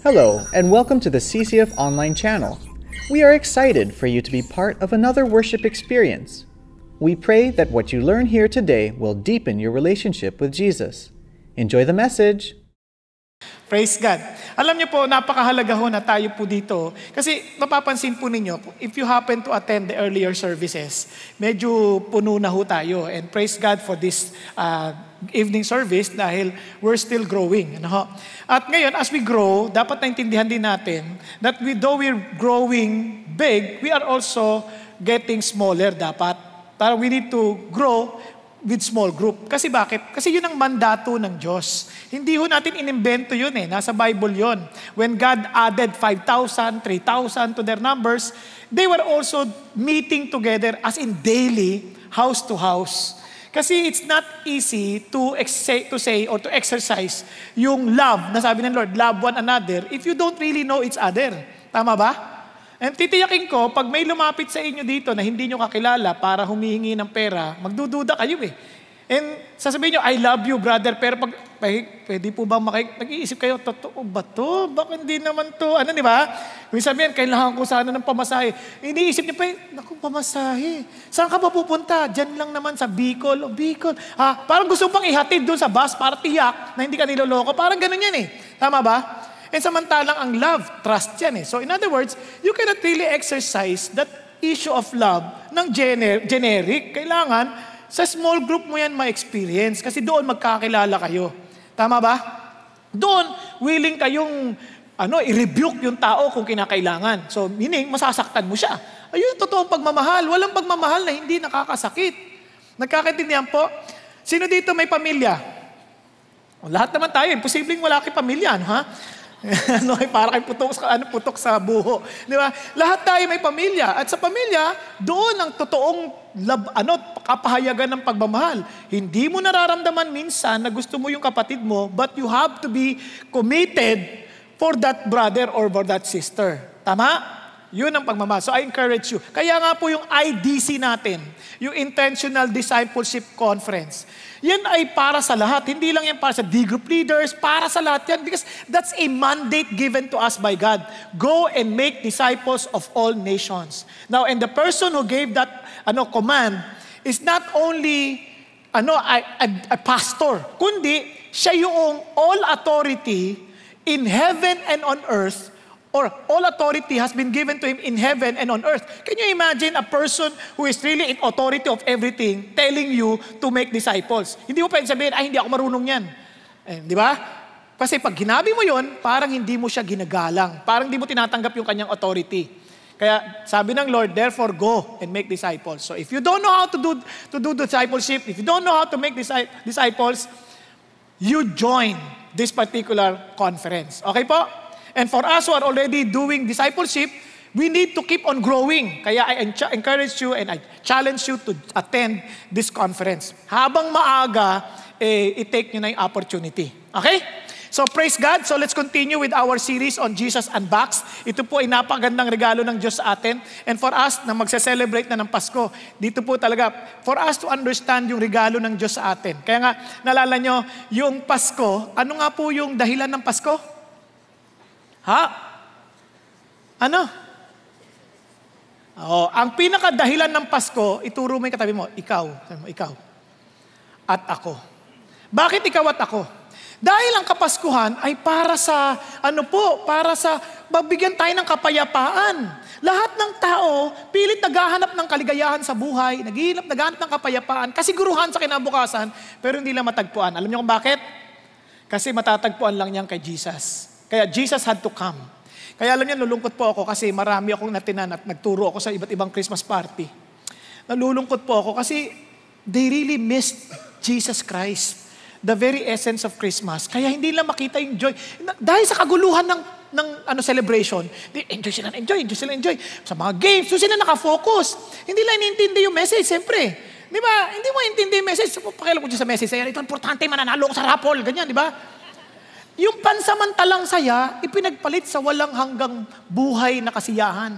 Hello, and welcome to the CCF Online channel. We are excited for you to be part of another worship experience. We pray that what you learn here today will deepen your relationship with Jesus. Enjoy the message! Praise God. Alam niyo po, napakahalaga ho na tayo po dito. Kasi mapapansin po ninyo, if you happen to attend the earlier services, medyo puno na ho tayo. And praise God for this evening service dahil we're still growing. Ano ho? At ngayon, as we grow, dapat naintindihan din natin that though we're growing big, we are also getting smaller dapat. Para we need to grow with small group. Kasi bakit? Kasi yun ang mandato ng Diyos. Hindi ho natin inimbento yun eh. Nasa Bible yun. When God added 5,000, 3,000 to their numbers, they were also meeting together as in daily, house to house. Kasi it's not easy to say or to exercise yung love na sabi ng Lord, love one another, if you don't really know each other. Tama ba? And titiyakin ko, pag may lumapit sa inyo dito na hindi nyo kakilala para humihingi ng pera, magdududa kayo eh. And sasabihin nyo, I love you brother, pero pag pwede po ba nag-iisip kayo, totoo ba to? Baka hindi naman to? Ano, di ba? Kung sabihin, kailangan ko sana ng pamasahe. Iniisip nyo pa, naku, pamasahe. Saan ka ba pupunta? Diyan lang naman sa Bicol. Bicol. Parang gusto pang ihatid doon sa bus para tiyak na hindi ka niloloko. Parang ganun yan eh. Tama ba? And samantalang ang love, trust yan eh. So in other words, you cannot really exercise that issue of love ng generic. Kailangan, sa small group mo yan ma-experience kasi doon magkakilala kayo. Tama ba? Doon, willing kayong i-rebuke yung tao kung kinakailangan. So meaning, masasaktan mo siya. Ayun, totoong pagmamahal. Walang pagmamahal na hindi nakakasakit. Nagkakaintindihan po? Sino dito may pamilya? Lahat naman tayo, imposibleng wala kay pamilya, ha? Para kay putok sa buho. Di ba? Lahat tayo may pamilya. At sa pamilya, doon ang totoong kapahayagan ng pagmamahal. Hindi mo nararamdaman minsan na gusto mo yung kapatid mo, but you have to be committed for that brother or for that sister. Tama? Yun ang pagmamahal. So I encourage you. Kaya nga po yung IDC natin, yung Intentional Discipleship Conference, yan ay para sa lahat. Hindi lang yan para sa D-group leaders, para sa lahat yan. Because that's a mandate given to us by God. Go and make disciples of all nations. Now, and the person who gave that command is not only a pastor, kundi siya yung all authority in heaven and on earth, or all authority has been given to him in heaven and on earth. Can you imagine a person who is really in authority of everything telling you to make disciples? Hindi mo pwede sabihin, hindi ako marunong yan. Di ba? Kasi pag ginabi mo yon, parang hindi mo siya ginagalang. Parang hindi mo tinatanggap yung kanyang authority. Kaya sabi ng Lord, therefore go and make disciples. So if you don't know how to do discipleship, if you don't know how to make disciples, you join this particular conference. Okay po? And for us who are already doing discipleship, we need to keep on growing. Kaya I encourage you and I challenge you to attend this conference. Habang maaga, i-take nyo na yung opportunity. Okay? So praise God. So let's continue with our series on Jesus Unboxed. Ito po ay napakagandang regalo ng Diyos sa atin. And for us na magse-celebrate na ng Pasko, dito po talaga, for us to understand yung regalo ng Diyos sa atin. Kaya nga, nalala nyo, yung Pasko, ano nga po yung dahilan ng Pasko? Ang pinakadahilan ng Pasko, ituro mo yung katabi mo, ikaw. At ako. Bakit ikaw at ako? Dahil ang Kapaskuhan ay para sa, mabigyan tayo ng kapayapaan. Lahat ng tao, pilit naghahanap ng kaligayahan sa buhay, naghahanap ng kapayapaan, kasiguruhan sa kinabukasan, pero hindi lang matagpuan. Alam niyo kung bakit? Kasi matatagpuan lang niyan kay Jesus. Kaya Jesus had to come. Kaya alam niyo, nalulungkot po ako kasi marami akong natinan at nagturo ako sa iba't ibang Christmas party. Nalulungkot po ako kasi they really missed Jesus Christ. The very essence of Christmas. Kaya hindi lang makita yung joy. Dahil sa kaguluhan ng celebration, enjoy sila. Sa mga games, so sila nakafocus. Hindi lang iniintindi yung message, siyempre. Di ba? Hindi mo intindi yung message. Pakialam ko dyan sa message. Ito importante, mananalo ko sa raffle. Ganyan, di ba? Yung pansamantalang saya, ipinagpalit sa walang hanggang buhay na kasiyahan.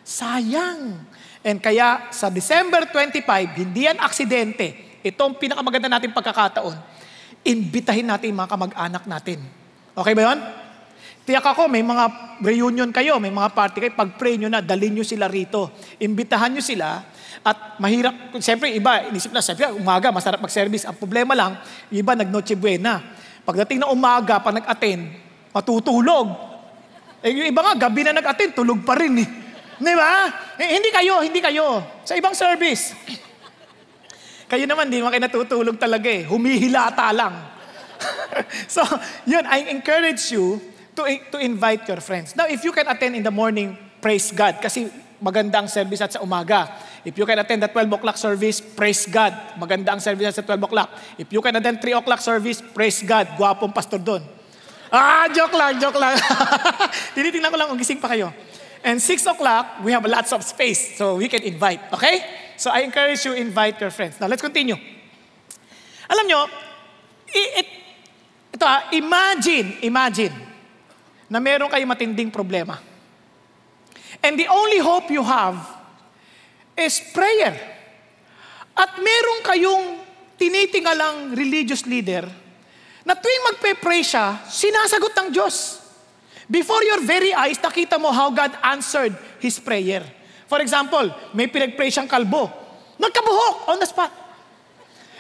Sayang. And kaya sa December 25, hindi yan aksidente. Itong pinakamaganda nating pagkakataon. Imbitahin natin yung mga kamag-anak natin. Okay ba yun? Tiyak ako, may mga reunion kayo, may mga party kayo, pag-pray nyo na, dalhin nyo sila rito. Imbitahan nyo sila, at mahirap, siyempre iba, inisip na, siyempre umaga, masarap mag-service. Ang problema lang, iba nag-Noche Buena. Pagdating na umaga, pag nag-attend, matutulog. Yung iba nga, gabi na nag-attend, tulog pa rin eh. Di ba? Hindi kayo. Sa ibang service. Kayo naman, di naman kayo natutulog talaga eh. Humihilata lang. So, yun, I encourage you to invite your friends. Now, if you can attend in the morning, praise God. Kasi maganda ang service at sa umaga. If you can attend the 12 o'clock service, praise God. Maganda ang service at sa 12 o'clock. If you can attend 3 o'clock service, praise God. Gwapong pastor doon. Joke lang. Tinitingnan ko lang kung gising pa kayo. And 6 o'clock, we have lots of space. So we can invite. Okay? So I encourage you, invite your friends. Now, let's continue. Alam nyo, imagine na meron kayong matinding problema. And the only hope you have is prayer. At meron kayong tinitingalang religious leader na tuwing magpe-pray siya, sinasagot ng Diyos. Before your very eyes, nakita mo how God answered His prayer. For example, may pinag-pray siyang kalbo. Nagkabuhok on the spot.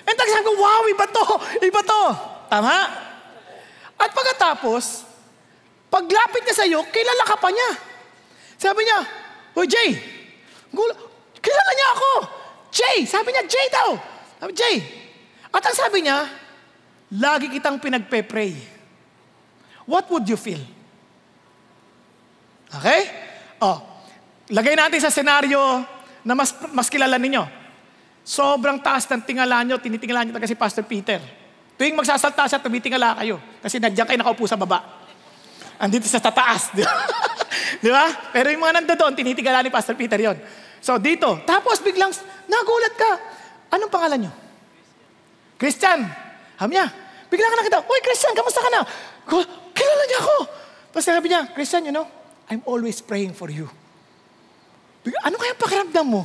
And sabi ko, wow, iba to. Tama? At pagkatapos, paglapit niya sa'yo, kilala ka pa niya. Sabi niya, Jay, kilala niya ako. Jay, sabi niya, Jay daw. Sabi, Jay. At ang sabi niya, lagi kitang pinagpe-pray. What would you feel? Okay? Lagay natin sa senaryo na mas kilala ninyo. Sobrang taas ng tingala nyo, tinitingala nyo talaga si Pastor Peter. Tuwing magsasalta siya, tumitingala kayo. Kasi nandiyan kayo nakaupo sa baba. Andito sa tataas. Di ba? Pero yung mga nandoon, tinitingala ni Pastor Peter yon. So dito, tapos biglang nagulat ka. Anong pangalan nyo? Christian. Hamya. Biglang ka nakita, Uy, Christian, kamusta ka na? Kilala niya ako. Tapos sabi niya, Christian, you know, I'm always praying for you. Ano kaya pakiramdam mo?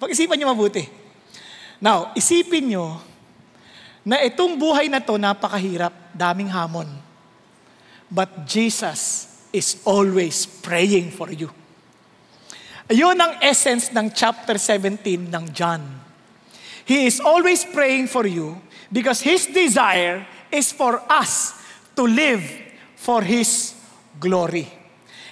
Pag-isipan niyo mabuti. Now, isipin niyo na itong buhay na to napakahirap, daming hamon. But Jesus is always praying for you. Ayun ang essence ng chapter 17 ng John. He is always praying for you because His desire is for us to live for His glory.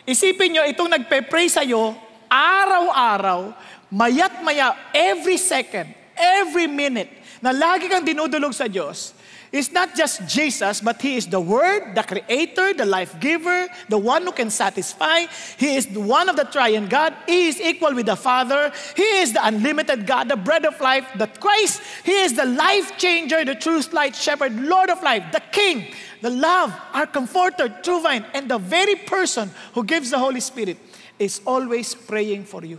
Isipin nyo, itong nagpe-pray sa'yo, araw-araw, mayat-maya, every second, every minute, na lagi kang dinudulog sa Diyos, is not just Jesus, but He is the Word, the Creator, the Life-Giver, the one who can satisfy. He is the one of the Triune God. He is equal with the Father. He is the unlimited God, the bread of life, the Christ. He is the life changer, the true light shepherd, Lord of life, the King, the love, our comforter, true vine, and the very person who gives the Holy Spirit is always praying for you.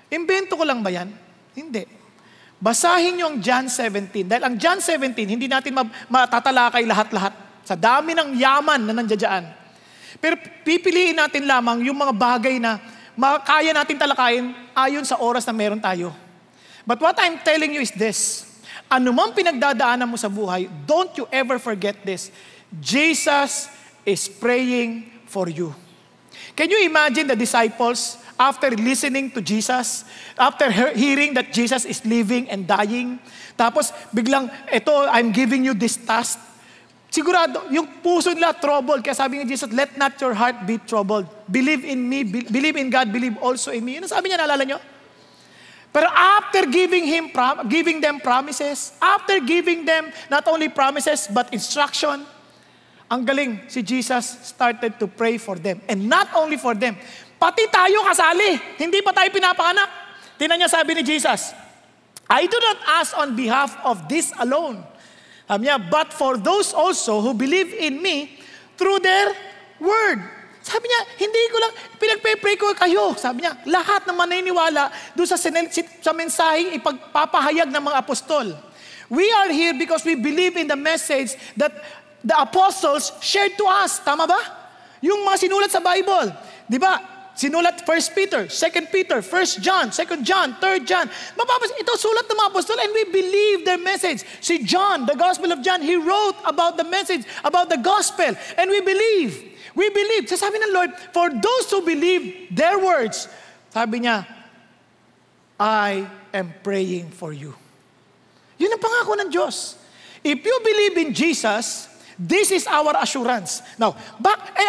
Imbento ko lang ba yan? Hindi. Basahin niyo ang John 17. Dahil ang John 17, hindi natin matatalakay lahat-lahat. Sa dami ng yaman na nandiyan. Pero pipiliin natin lamang yung mga bagay na kaya natin talakayin ayon sa oras na meron tayo. But what I'm telling you is this. Anumang pinagdadaanan mo sa buhay, don't you ever forget this. Jesus is praying for you. Can you imagine the disciples after listening to Jesus, after hearing that Jesus is living and dying, tapos biglang, I'm giving you this task. Sigurado, yung puso nila troubled. Kaya sabi ni Jesus, let not your heart be troubled. Believe in me, believe in God, believe also in me. Yun ang sabi niya, naalala nyo? Pero after giving them promises, after giving them not only promises, but instruction, ang galing, si Jesus started to pray for them. And not only for them, pati tayo kasali. Hindi pa tayo pinapanganak. Tingnan niya sabi ni Jesus, I do not ask on behalf of this alone. Sabi niya, but for those also who believe in me through their word. Sabi niya, hindi ko lang, pinagpe-pray ko kayo. Sabi niya, lahat na maniniwala doon sa mensaheng ipagpapahayag ng mga apostol. We are here because we believe in the message that the apostles shared to us. Tama ba? Yung mga sinulat sa Bible. Di ba? Sinulat 1 Peter, 2 Peter, 1 John, 2 John, 3 John. Mapapansin, ito sulat ng mga apostol and we believe their message. Si John, the Gospel of John, he wrote about the message, about the gospel. And we believe. We believe. Sabi ng Lord, for those who believe their words, sabi niya, I am praying for you. Yun ang pangako ng Diyos. If you believe in Jesus, this is our assurance. Now,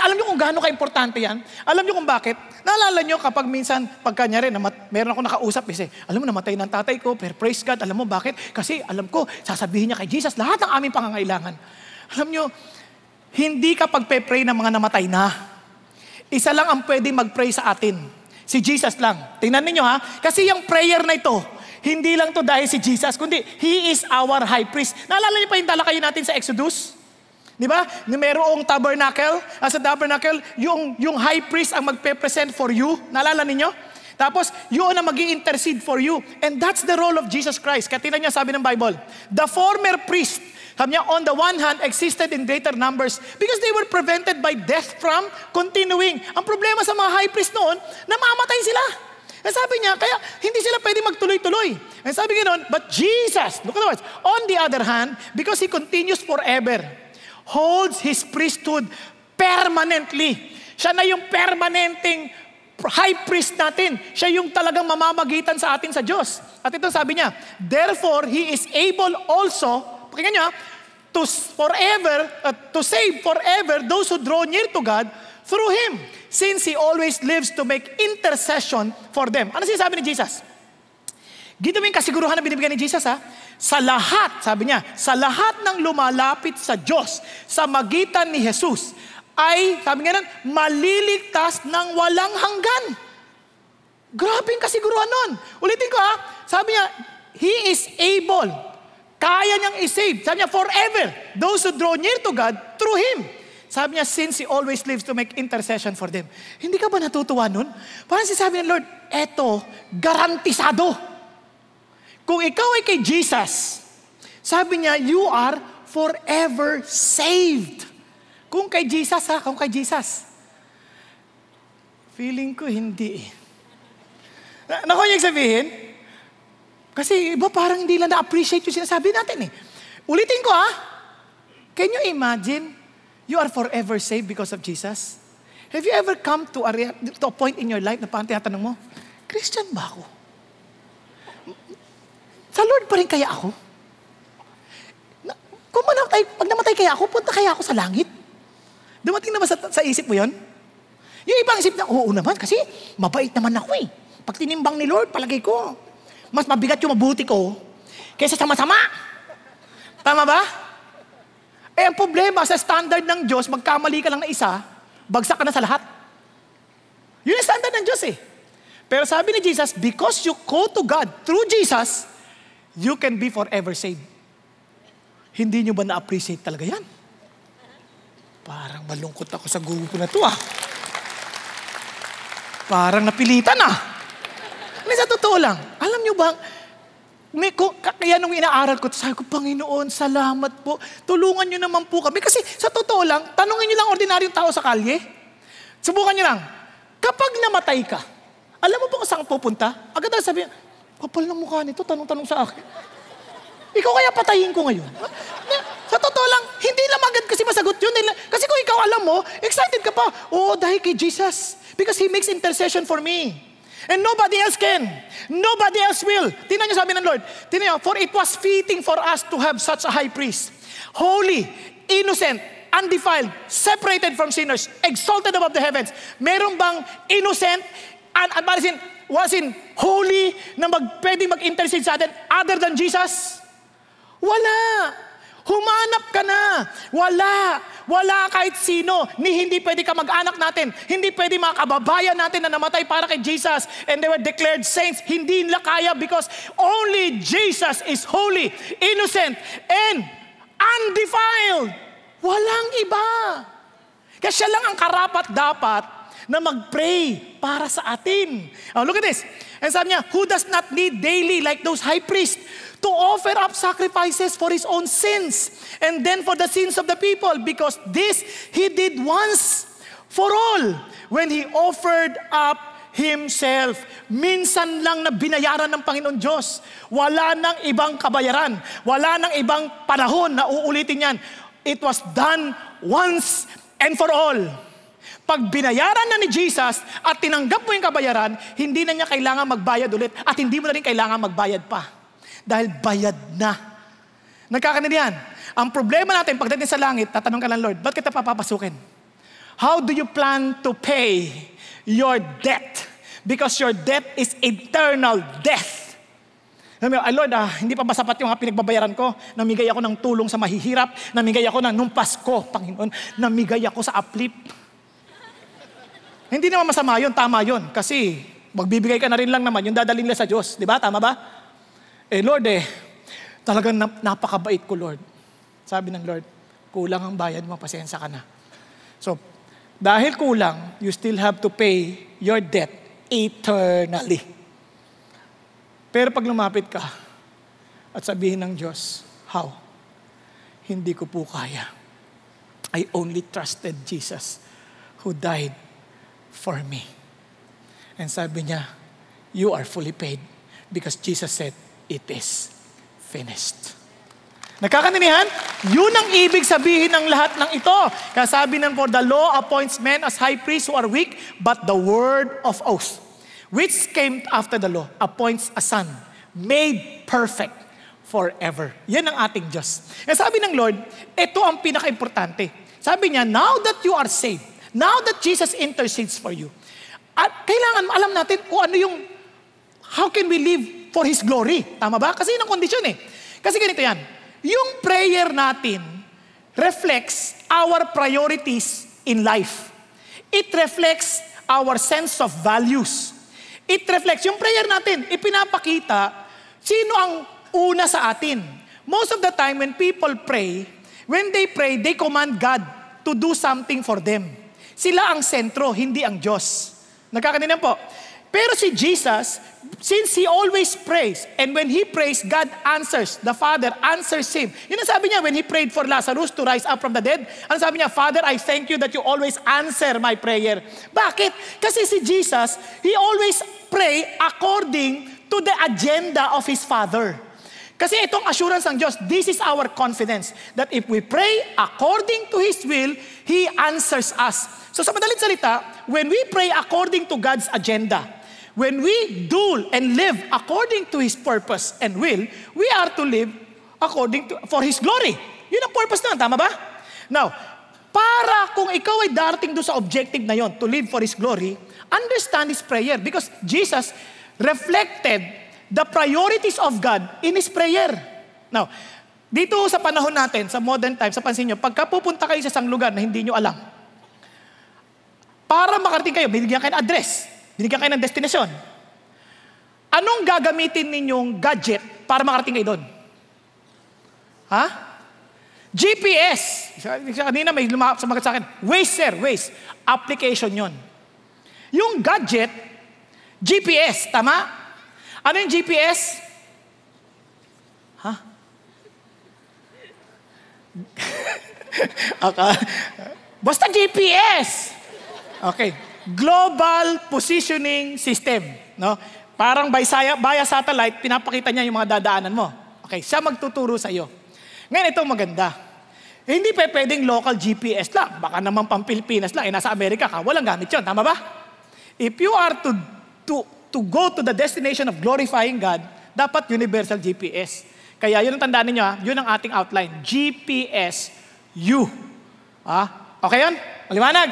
alam niyo kung gaano ka-importante yan? Alam niyo kung bakit? Naalala niyo kapag minsan, pagkanyari, meron ako nakausap, alam mo, namatay ng tatay ko, pero praise God, alam mo bakit? Kasi alam ko, sasabihin niya kay Jesus, lahat ng aming pangangailangan. Alam niyo, hindi ka pagpe-pray ng mga namatay na. Isa lang ang pwede mag-pray sa atin. Si Jesus lang. Tingnan niyo ha, kasi yung prayer na ito, hindi lang to dahil si Jesus, kundi He is our high priest. Naalala niyo pa yung talakayin natin sa Exodus? Di ba? Merong tabernacle. Sa tabernacle, yung high priest ang magpe-present for you. Naalala ninyo? Tapos, yun ang mag-i-intercede for you. And that's the role of Jesus Christ. Kaya tingnan niya, sabi ng Bible, the former priest, sabi niya, on the one hand, existed in greater numbers because they were prevented by death from continuing. Ang problema sa mga high priest noon, namamatay sila. And sabi niya, kaya hindi sila pwede magtuloy-tuloy. And sabi ganoon, but Jesus, look at the words, on the other hand, because He continues forever, holds His priesthood permanently. Siya na yung permanenteng high priest natin. Siya yung talagang mamamagitan sa atin sa Diyos. At ito sabi niya, therefore, He is able also, pakinggan niyo, to save forever those who draw near to God through Him, since He always lives to make intercession for them. Ano sinasabi ni Jesus? Gito mo yung kasiguruhan na binibigyan ni Jesus ha? Sa lahat, sabi niya, sa lahat ng lumalapit sa Diyos, sa magitan ni Jesus, ay, sabi nga nun, maliligtas ng walang hanggan. Grabe yung kasiguruhan nun. Ulitin ko ha, sabi niya, He is able, kaya niyang isave. Sabi niya, forever, those who draw near to God through Him. Sabi niya, since He always lives to make intercession for them. Hindi ka ba natutuwa nun? Parang sinasabi ng Lord, eto, garantisado. Kung ikaw ay kay Jesus, sabi niya, you are forever saved. Kung kay Jesus ha, kung kay Jesus. Feeling ko hindi. Naku niya sabihin, kasi iba parang hindi lang na-appreciate yung sinasabi natin eh. Ulitin ko ha, can you imagine, you are forever saved because of Jesus? Have you ever come to a point in your life na parang tinatanong mo, Christian ba ako? Sa Lord pa rin kaya ako? Kung pag namatay kaya ako, punta kaya ako sa langit? Dumating na ba sa isip mo yun? Yung ibang isip na, oo naman, kasi mabait naman ako eh. Pag tinimbang ni Lord, palagay ko, mas mabigat yung mabuti ko kaysa sa masama. Tama ba? Eh, ang problema sa standard ng Diyos, magkamali ka lang na isa, bagsak ka na sa lahat. Yun ang standard ng Diyos eh. Pero sabi ni Jesus, because you go to God through Jesus, you can be forever saved. Hindi nyo ba na-appreciate talaga yan? Parang malungkot ako sa grupo na to ah. Parang napilitan ah. Sa totoo lang, alam nyo ba, kaya nung inaaral ko, sabi ko, Panginoon, salamat po. Tulungan nyo naman po kami. Kasi sa totoo lang, tanungin nyo lang ordinaryong tao sa kalye. Subukan nyo lang. Kapag namatay ka, alam mo po kung saan pupunta? Agad na sabi, kapal ng mukha nito, tanong-tanong sa akin. Ikaw kaya patayin ko ngayon. Sa totoo lang, hindi lang agad kasi masagot yun. Kasi kung ikaw alam mo, excited ka pa. Oo, dahil kay Jesus. Because He makes intercession for me. And nobody else can. Nobody else will. Tingnan niyo sabi ng Lord. Tingnan niyo, for it was fitting for us to have such a high priest. Holy, innocent, undefiled, separated from sinners, exalted above the heavens. Meron bang innocent, wasn't holy, na pwedeng mag-intercede sa atin other than Jesus? Wala. Humanap ka na. Wala. Wala kahit sino. Hindi pwede ka mag-anak natin. Hindi pwede mga kababayan natin na namatay para kay Jesus and they were declared saints. Hindi nila kaya because only Jesus is holy, innocent, and undefiled. Walang iba. Kaya siya lang ang karapat-dapat na mag-pray para sa atin. Oh, look at this. And sabi niya, who does not need daily like those high priests to offer up sacrifices for his own sins and then for the sins of the people, because this he did once for all when He offered up Himself. Minsan lang na binayaran ng Panginoon Diyos. Wala nang ibang kabayaran. Wala nang ibang panahon na uulitin yan. It was done once and for all. Pag binayaran na ni Jesus at tinanggap mo yung kabayaran, hindi na niya kailangan magbayad ulit at hindi mo na rin kailangan magbayad pa. Dahil bayad na. Nagkakaintindihan? Ang problema natin pagdating sa langit, tatanong ka ng Lord, ba't kita papapasukin? How do you plan to pay your debt? Because your debt is eternal death. Lord, hindi pa ba sapat yung pinagbabayaran ko? Namigay ako ng tulong sa mahihirap. Namigay ako nung Pasko, Panginoon. Namigay ako sa uplift. Hindi naman masama yun, tama yun. Kasi magbibigay ka na rin lang naman, yung dadalhin nila sa Diyos. Di ba? Tama ba? Lord, talagang napakabait ko, Lord. Sabi ng Lord, kulang ang bayad mo, pasensya ka na. So, dahil kulang, you still have to pay your debt eternally. Pero pag lumapit ka at sabihin ng Diyos, how? Hindi ko po kaya. I only trusted Jesus who died for me. And sabi niya, you are fully paid because Jesus said, it is finished. Nagkakaintindihan? Yun ang ibig sabihin ng lahat ng ito. Kaya sabi ng, for the law appoints men as high priests who are weak, but the word of oath, which came after the law, appoints a son, made perfect forever. Yan ang ating Diyos. Kaya sabi ng Lord, ito ang pinaka-importante. Sabi niya, now that you are saved, now that Jesus intercedes for you, at kailangan alam natin kung ano yung, how can we live for His glory? Tama ba? Kasi yun ang kondisyon eh. Kasi ganito yan, yung prayer natin reflects our priorities in life. It reflects our sense of values. It reflects, yung prayer natin, ipinapakita sino ang una sa atin. Most of the time when people pray, when they pray, they command God to do something for them. Sila ang sentro, hindi ang Diyos. Nagkakaintindihan po. Pero si Jesus, since He always prays, and when He prays, God answers. The Father answers Him. Yun ang sabi niya when He prayed for Lazarus to rise up from the dead. Ano sabi niya? Father, I thank you that you always answer my prayer. Bakit? Kasi si Jesus, He always pray according to the agenda of His Father. Kasi itong assurance ng Diyos, this is our confidence, that if we pray according to His will, He answers us. So sa madaling salita, when we pray according to God's agenda, when we do and live according to His purpose and will, we are to live for His glory. Yun ang purpose na, tama ba? Now, para kung ikaw ay darating doon sa objective na yon, to live for His glory, understand His prayer because Jesus reflected the priorities of God in His prayer. Now, dito sa panahon natin, sa modern times, sa pansin nyo, pagka pupunta kayo sa isang lugar na hindi nyo alam, para makarating kayo, binigyan kayo ng address, binigyan kayo ng destinasyon. Anong gagamitin ninyong gadget para makarating kayo doon? Ha? GPS. Kanina may sumagot sa akin. Waze, sir. Waze. Application yon. Yung gadget, GPS. Tama? Ano yung GPS? Ha? Basta GPS. Okay. Global Positioning System. No? Parang via satellite, pinapakita niya yung mga dadaanan mo. Okay, siya magtuturo sa iyo. Ngayon, ito maganda. Hindi pa pwedeng local GPS lang. Baka naman pang Pilipinas lang. Nasa Amerika ka, walang gamit yun. Tama ba? If you are to go to the destination of glorifying God, dapat universal GPS. Kaya yun ang tandaan ninyo, yun ang ating outline. GPS-U. Okay yun? Maliwanag?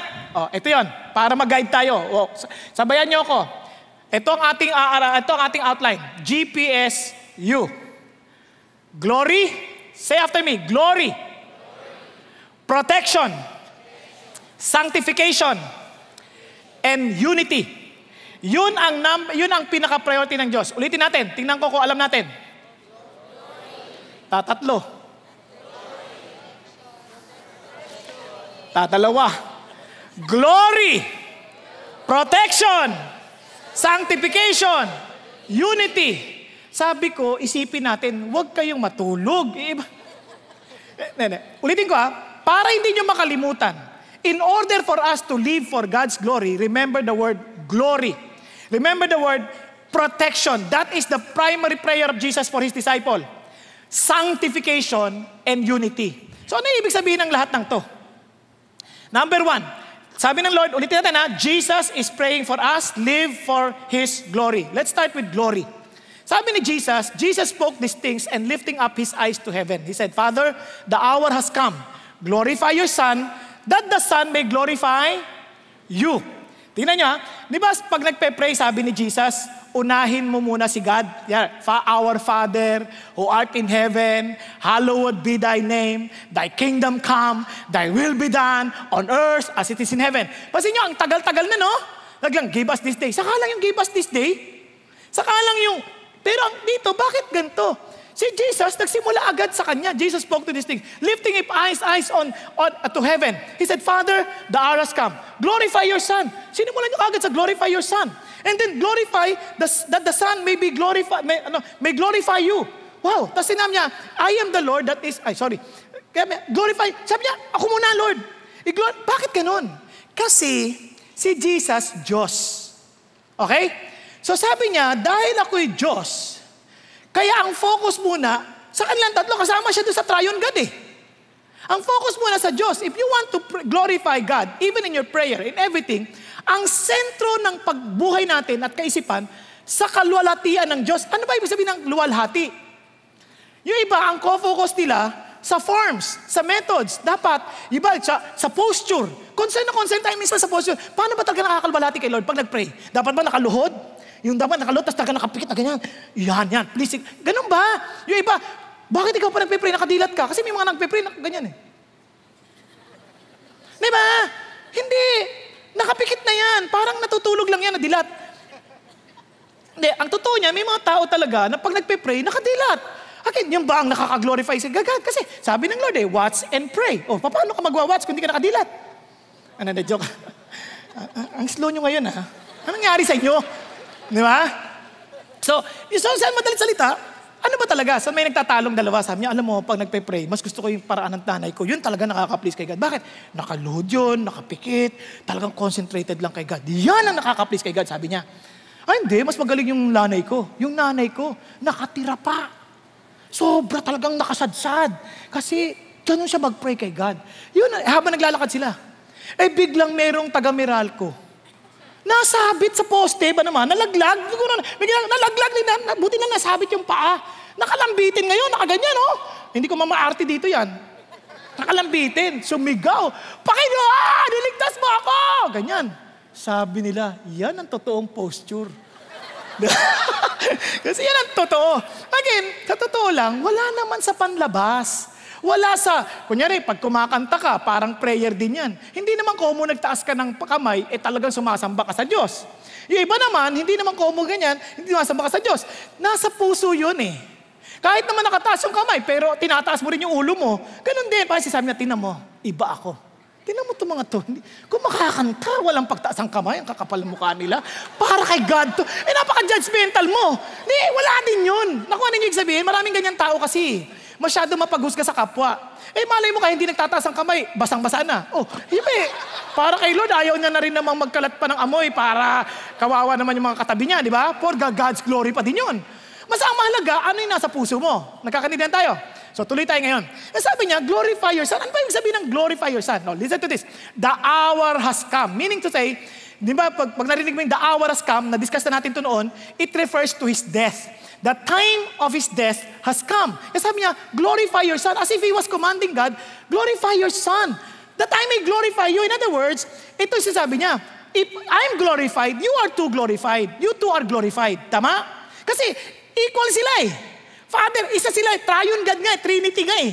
Ito yun. Para mag-guide tayo. Sabayan niyo ako. Ito ang ating outline. GPS-U. Glory. Say after me. Glory. Protection. Sanctification. And unity. Yun ang pinaka-priority ng Diyos. Ulitin natin. Tingnan ko kung alam natin. Tatlo. Tatalawa. Glory. Protection. Sanctification. Unity. Sabi ko, isipin natin, huwag kayong matulog. Ulitin ko para hindi nyo makalimutan. In order for us to live for God's glory, remember the word glory. Remember the word protection. That is the primary prayer of Jesus for His disciple. Sanctification and unity. So ano ibig sabihin ng lahat ng to? Number 1, sabi ng Lord, ulitin natin Jesus is praying for us, live for His glory. Let's start with glory. Sabi ni Jesus spoke these things and lifting up His eyes to heaven. He said, Father, the hour has come. Glorify your Son, that the Son may glorify you. Tingnan nyo di ba pag nagpe-pray, sabi ni Jesus, unahin mo muna si God. Our Father, who art in heaven, hallowed be thy name, thy kingdom come, thy will be done on earth as it is in heaven. Pasin nyo, ang tagal-tagal na, no? Naglang, give us this day. Saka lang yung give us this day. Saka lang yung, pero dito, bakit ganito? Si Jesus, nagsimula agad sa kanya. Jesus spoke to this thing, lifting up eyes on to heaven. He said, Father, the hour has come. Glorify your Son. Sinimulan nyo agad sa glorify your Son. And then glorify that the Son may be glorified, may glorify you. Wow. Tapos sinabi niya, I am the Lord that is, glorify. Sabi niya, ako muna, Lord. Bakit ganun? Kasi si Jesus, Diyos. Okay? So sabi niya, dahil ako'y Diyos, kaya ang focus muna, sa kanilang tatlo, kasama siya doon sa triune God eh. Ang focus muna sa Diyos. If you want to glorify God, even in your prayer, in everything, ang sentro ng pagbuhay natin at kaisipan, sa kaluwalhatian ng Diyos. Ano ba ibig sabihin ng luwalhati? Yung iba, ang focus nila sa forms, sa methods. Dapat, iba, sa posture. Concern tayo minsan sa posture. Paano ba talaga nakakaluwalhati kay Lord pag nag-pray? Dapat ba nakaluhod? Yung dapat nakalot, tapos talaga nakapikit na ganyan. Yan, please. Ganun ba? Yung iba, bakit ikaw pa nagpe-pray, nakadilat ka? Kasi may mga nagpe-pray, ganyan eh. Diba? Hindi. Nakapikit na yan. Parang natutulog lang yan, nadilat. Hindi, ang totoo niya, may mga tao talaga na pag nagpe-pray, nakadilat. Akin, yung ba ang nakaka-glorify si God? Kasi sabi ng Lord watch and pray. Paano ka magwa-watch kung hindi ka nakadilat? Joke. Ang slow nyo ngayon Anong nangyari sa inyo? Di ba? So saan madalit salita, ano ba talaga? Saan may nagtatalong dalawa? Sabi niya, alam mo, pag nagpe-pray, mas gusto ko yung paraan ng nanay ko. Yun talaga nakaka-please kay God. Bakit? Nakaload yun, nakapikit, talagang concentrated lang kay God. Yan ang nakaka-please kay God, sabi niya. Hindi, mas magaling yung nanay ko. Yung nanay ko, nakatira pa. Sobra talagang nakasadsad. Kasi, ganun siya mag-pray kay God. Yun, habang naglalakad sila. Biglang merong taga-Meralco. Nasabit sa poste ba naman? Nalaglag. Nalaglag. Buti na nasabit yung paa. Nakalambitin ngayon. Nakaganyan, Hindi ko mamaarte dito yan. Nakalambitin. Sumigaw. Panginoon, niligtas mo ako! Ganyan. Sabi nila, yan ang totoong posture. Kasi yan ang totoo. Again, sa totoo lang, wala naman sa panlabas. Wala sa, kunyari, pag kumakanta ka, parang prayer din yan. Hindi naman komo nagtaas ka ng kamay, talagang sumasamba ka sa Diyos. Yung iba naman, hindi naman komo ganyan, hindi sumasamba ka sa Diyos. Nasa puso yun eh. Kahit naman nakataas yung kamay, pero tinataas mo rin yung ulo mo, ganun din. Parang sasabi na, tinan mo, iba ako. Tinan mo itong mga to. Kung makakanta, walang pagtaas ang kamay, ang kakapal mukha nila. Para kay God to. Napaka-judgmental mo. Wala din yun. Nakuha ninyo yung sabihin, maraming ganyan tao kasi. Masyado mapaghusga sa kapwa. Malay mo kaya hindi nagtataas ang kamay, basang-basa na. Para kay Lord, ayaw niya na rin namang magkalat pa ng amoy para kawawa naman yung mga katabi niya, di ba? For God's glory pa din yun. Mas ang mahalaga, ano yung nasa puso mo? Nagkakaintindihan tayo? So tuloy tayo ngayon. Sabi niya, glorify your Son. Ano ba yung sabihin ng glorify your Son? No, listen to this. The hour has come. Meaning to say, di ba, pag narinig mo yung the hour has come, na-discuss na natin ito noon, it refers to His death. The time of His death has come. Kasi sabi niya, glorify your Son. As if He was commanding God, glorify your Son. That I may glorify you. In other words, ito sinasabi niya, if I'm glorified, you are too glorified. You too are glorified. Tama? Kasi equal sila eh. Father, isa sila, triune God nga, Trinity nga eh.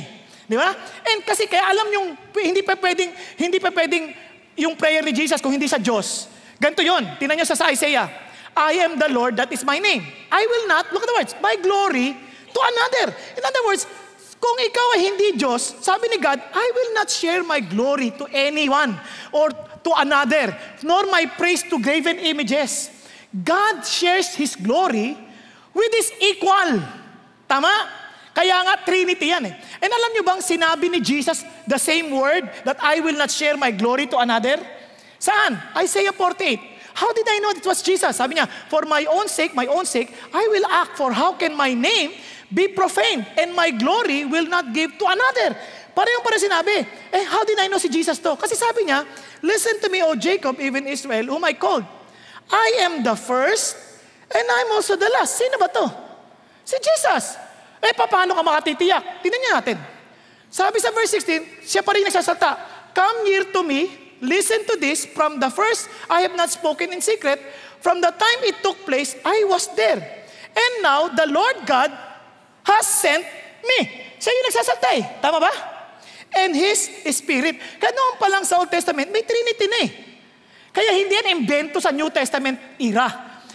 Di ba? And kasi kaya alam yung, hindi pa pwedeng yung prayer ni Jesus kung hindi sa Diyos. Ganito yun. Tingnan niyo sa Isaiah. I am the Lord, that is my name. I will not, look at the words, my glory to another. In other words, kung ikaw ay hindi Diyos, sabi ni God, I will not share my glory to anyone or to another, nor my praise to graven images. God shares His glory with His equal. Tama? Kaya nga, Trinity yan eh. And alam nyo bang sinabi ni Jesus the same word that I will not share my glory to another? Saan? Isaiah 48. How did I know it was Jesus? Sabi niya, for my own sake, I will act, for how can my name be profaned and my glory will not give to another? Parehong sinabi. How did I know si Jesus to? Kasi sabi niya, listen to me, O Jacob, even Israel, whom I called. I am the first and I'm also the last. Sino ba to? Si Jesus. Paano ka makatitiyak? Tingnan niya natin. Sabi sa verse 16, siya pa rin nagsasalta, come near to me, listen to this, from the first I have not spoken in secret, from the time it took place, I was there. And now, the Lord God has sent me. Siya yung nagsasalta eh. Tama ba? And His Spirit. Kaya noon pa lang sa Old Testament, may Trinity na eh. Kaya hindi yan invento sa New Testament era.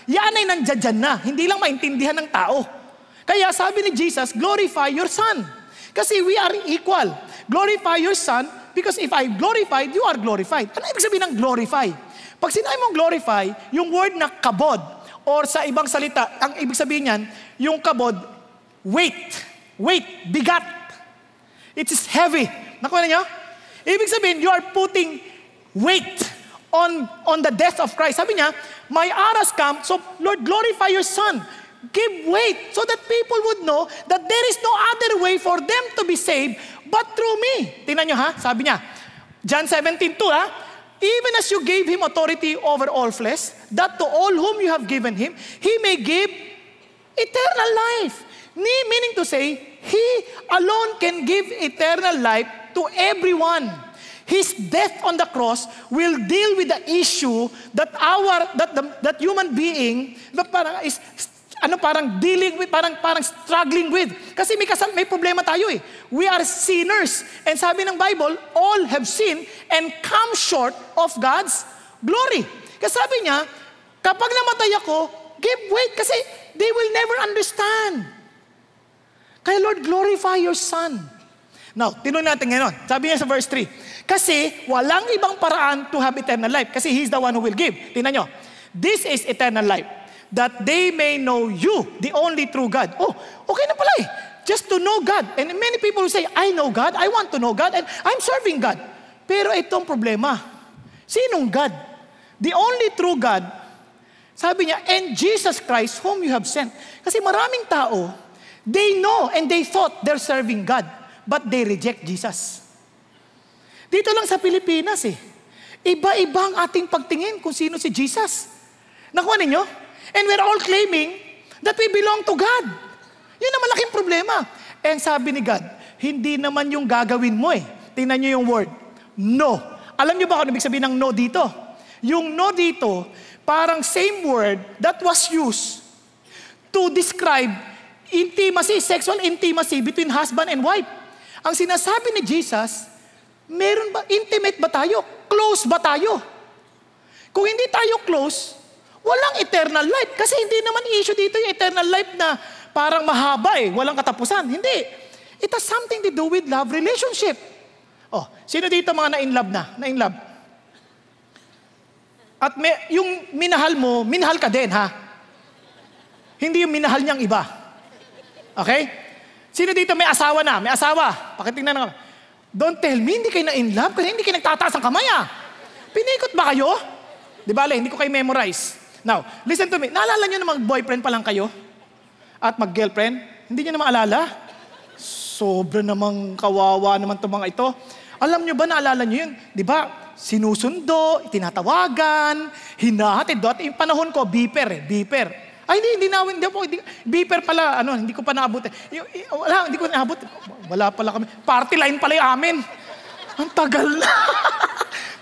Yan ay nandiyan na. Hindi lang maintindihan ng tao. Kaya sabi ni Jesus, glorify your Son. Kasi we are equal. Glorify your Son, because if I glorified, you are glorified. Ano ibig sabihin ng glorify? Pag sinabi mong glorify, yung word na kabod, or sa ibang salita, ang ibig sabihin niyan, yung kabod, weight, bigat. It is heavy. Nakuha niyo? Ibig sabihin, you are putting weight on the death of Christ. Sabi niya, my hour has come, so Lord, glorify your Son. Give weight so that people would know that there is no other way for them to be saved but through me. Tingnan nyo ha, sabi niya, John 17:2 ha, even as you gave Him authority over all flesh, that to all whom you have given Him, He may give eternal life. Meaning to say, He alone can give eternal life to everyone. His death on the cross will deal with the issue that that human being parang dealing with, parang struggling with. Kasi may problema tayo eh. We are sinners. And sabi ng Bible, all have sinned and come short of God's glory. Kasi sabi niya, kapag namatay ako, give weight kasi they will never understand. Kaya Lord, glorify your Son. Now, tinuloy natin ngayon. Sabi niya sa verse 3, kasi walang ibang paraan to have eternal life. Kasi He's the one who will give. Tingnan nyo. This is eternal life, that they may know you, the only true God. Oh, okay na pala eh. Just to know God. And many people will say, I know God, I want to know God, and I'm serving God. Pero itong problema, sinong God? The only true God, sabi niya, and Jesus Christ, whom you have sent. Kasi maraming tao, they know and they thought they're serving God, but they reject Jesus. Dito lang sa Pilipinas eh. Iba-iba ang ating pagtingin kung sino si Jesus. Nakuha ninyo? And we're all claiming that we belong to God. Yun ang malaking problema. And sabi ni God, hindi naman yung gagawin mo eh. Tingnan nyo yung word, no. Alam nyo ba kung ibig sabihin ng no dito? Yung no dito, parang same word that was used to describe intimacy, sexual intimacy between husband and wife. Ang sinasabi ni Jesus, meron ba, intimate ba tayo? Close ba tayo? Kung hindi tayo close, walang eternal life. Kasi hindi naman issue dito yung eternal life na parang mahaba eh, walang katapusan. Hindi. It has something to do with love relationship. Oh, sino dito mga na-in-love na? Na-in-love. At yung minahal mo, minahal ka din ha? Hindi yung minahal niyang iba. Okay? Sino dito may asawa na? May asawa. Pakitingnan na. Don't tell me, hindi kayo na-in-love kasi hindi kayo nagtataas ng kamay ah. Pinikot ba kayo? Di ba, hindi ko kayo memorize. Now, listen to me. Naalala nyo na mag-boyfriend pa lang kayo? At mag-girlfriend? Hindi nyo na maalala? Sobra namang kawawa naman itong mga ito. Alam nyo ba, naalala nyo yun? Di ba, sinusundo, tinatawagan, hinahatid. At yung panahon ko, beeper eh, beeper. Ay, hindi beeper pala, hindi ko pa naabot. Hindi ko naabot. Wala pala kami. Party line pala yung amin. Ang tagal na.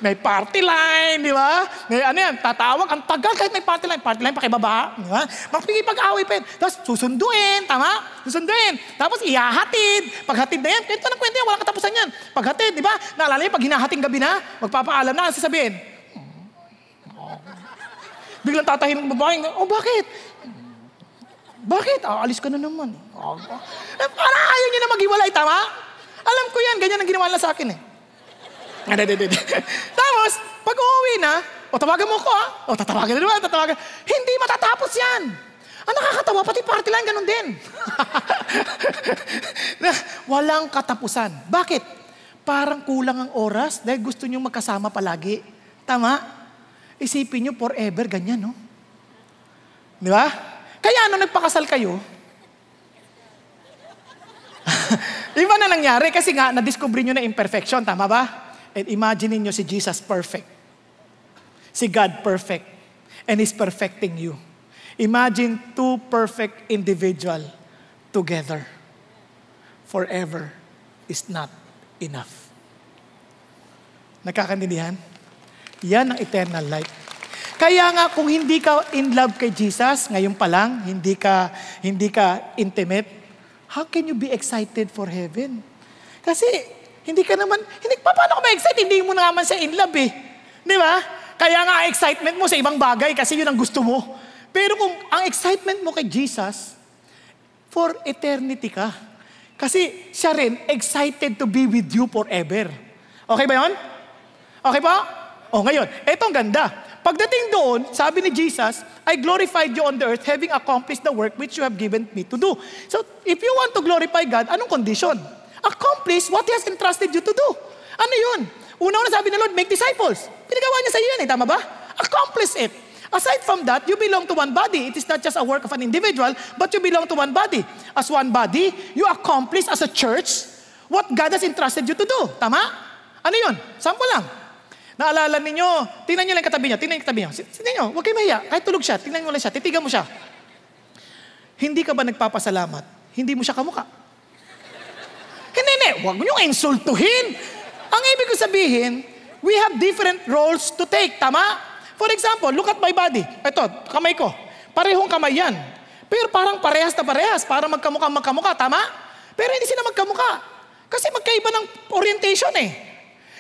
May party line, di ba? May tatawag, ang tagal kahit may party line pakibaba, di ba? Magpigipag-away pa yun. Tapos susunduin, tama? Susunduin. Tapos ihahatid. Paghatid na yan, kwento ng kwento yan, walang katapusan yan. Paghatid, di ba? Naalala niyo, pag hinahating gabi na, magpapaalam na, sasabihin. Biglang tatahin ng babae, oh bakit? Bakit? Alis ka na naman. Parang ayaw niya na maghiwalay, tama? Alam ko yan, ganyan ang ginawa nila sa akin eh. Tapos, pag uuwi na, tawagan mo ko ha? Tatawagan na naman, tatawagan. Hindi matatapos yan. Ang nakakatawa, pati party line, ganun din. Walang katapusan. Bakit? Parang kulang ang oras dahil gusto nyo magkasama palagi. Tama? Isipin nyo forever, ganyan, no? Di ba? Kaya nung nagpakasal kayo, iba na nangyari kasi nga, na-discover nyo na imperfection, tama ba? And imagine niyo si Jesus perfect. Si God perfect. And He's perfecting you. Imagine two perfect individual together. Forever is not enough. Nakakaintindihan? Yan ang eternal life. Kaya nga kung hindi ka in love kay Jesus, ngayon pa lang, hindi ka intimate, how can you be excited for heaven? Kasi paano ka ma-excite? Hindi mo naman siya in love eh. Di ba? Kaya nga excitement mo sa ibang bagay kasi yun ang gusto mo. Pero kung ang excitement mo kay Jesus, for eternity ka. Kasi siya rin excited to be with you forever. Okay ba yun? Okay pa? O ngayon, etong ganda. Pagdating doon, sabi ni Jesus, I glorified you on the earth having accomplished the work which you have given me to do. So, if you want to glorify God, anong condition? Accomplish what He has entrusted you to do. Ano yun? Una-una sabi ng Lord, make disciples. Pinagawa niya sa iyo yan eh, tama ba? Accomplish it. Aside from that, you belong to one body. It is not just a work of an individual, but you belong to one body. As one body, you accomplish as a church what God has entrusted you to do. Tama? Ano yun? Sample lang. Naalala ninyo, tingnan nyo lang katabi niya, tingnan nyo katabi niya. Tingnan nyo, huwag kayo mahiya. Kahit tulog siya, tingnan mo lang siya, titigan mo siya. Hindi ka ba nagpapasalamat? Hindi mo siya kamuka. Hindi, huwag mo nyo insultuhin. Ang ibig ko sabihin, we have different roles to take, tama? For example, look at my body. Ito, kamay ko. Parehong kamay yan. Pero parang parehas na parehas. Parang magkamukha, tama? Pero hindi sila magkamukha. Kasi magkaiba ng orientation eh.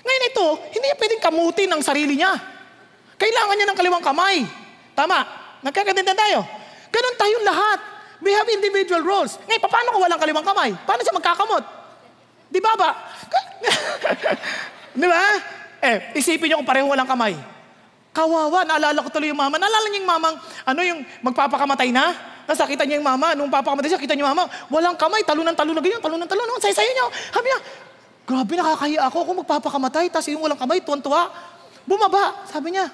Ngayon ito, hindi niya pwedeng kamutin ang sarili niya. Kailangan niya ng kaliwang kamay. Tama? Nagkakaintindihan tayo. Ganon tayong lahat. We have individual roles. Ngayon, paano kung walang kaliwang kamay? Paano siya magkakamot? Di ba ba? Di ba? Isipin niyo kung pareho walang kamay. Kawawa, naalala ko tuloy yung mama. Naalala niyo yung mamang, yung magpapakamatay na? Nasakita niya yung mama. Nung papakamatay siya, kita niyo yung mama, walang kamay, talon na ganyan, talon. Sayo niyo. Sabi niya, grabe, nakakahiya ako kung magpapakamatay, tapos yung walang kamay, tuwan-tuwa. Bumaba. Sabi niya,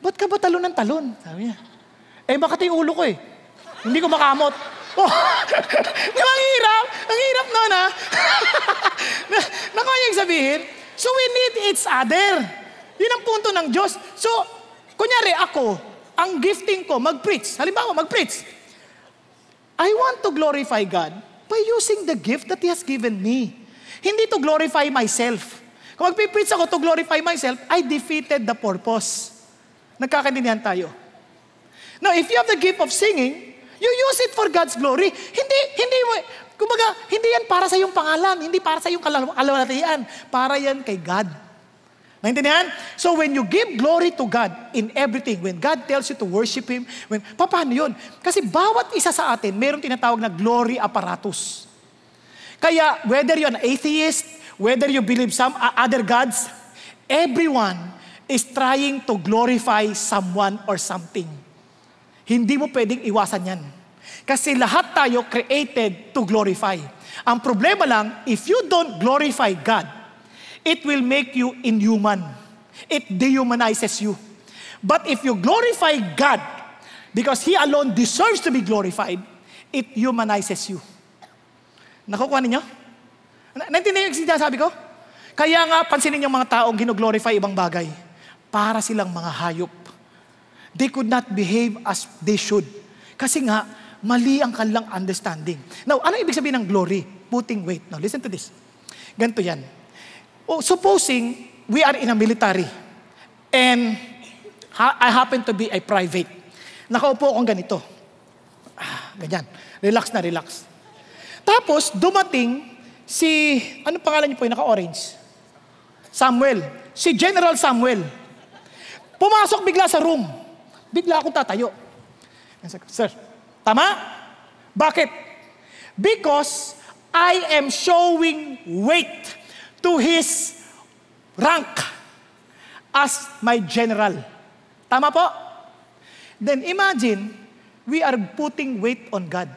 ba't ka ba talon? Sabi niya, bakit yung ulo ko eh? Hindi ko makamot. Oh, di ba ang hirap? Ang hirap nun ha? Nakuha niyang sabihin, so we need each other. Yun ang punto ng Diyos. So, kunyari ako, ang gifting ko, mag-preach. Halimbawa, mag-preach. I want to glorify God by using the gift that He has given me. Hindi to glorify myself. Kung mag-preach ako to glorify myself, I defeated the purpose. Nagkakaintindihan tayo. Now, if you have the gift of singing, you use it for God's glory. Hindi yan para sa iyong pangalan, hindi para sa iyong kalawalatian. Para yan kay God. Naintindihan? So when you give glory to God in everything, when God tells you to worship Him, paano yun? Kasi bawat isa sa atin, mayroong tinatawag na glory apparatus. Kaya whether you're an atheist, whether you believe some other gods, everyone is trying to glorify someone or something. Hindi mo pwedeng iwasan yan. Kasi lahat tayo created to glorify. Ang problema lang, if you don't glorify God, it will make you inhuman. It dehumanizes you. But if you glorify God, because He alone deserves to be glorified, it humanizes you. Nakukuha ninyo? Naintindihan yung sinasabi ko? Kaya nga, pansinin yung mga taong gino-glorify ibang bagay. Para silang mga hayop. They could not behave as they should. Kasi nga, mali ang kanilang understanding. Now, ano ibig sabihin ng glory? Putting weight. Now, listen to this. Ganito yan. Supposing we are in a military and I happen to be a private. Nakaupo akong ganito. Ganyan. Relax na relax. Tapos, dumating si, ano pangalan niyo po yung naka-orange? Samuel. Si General Samuel. Pumasok bigla sa room. Bigla akong tatayo. Sir, tama? Bakit? Because I am showing weight to his rank as my general. Tama po? Then imagine, we are putting weight on God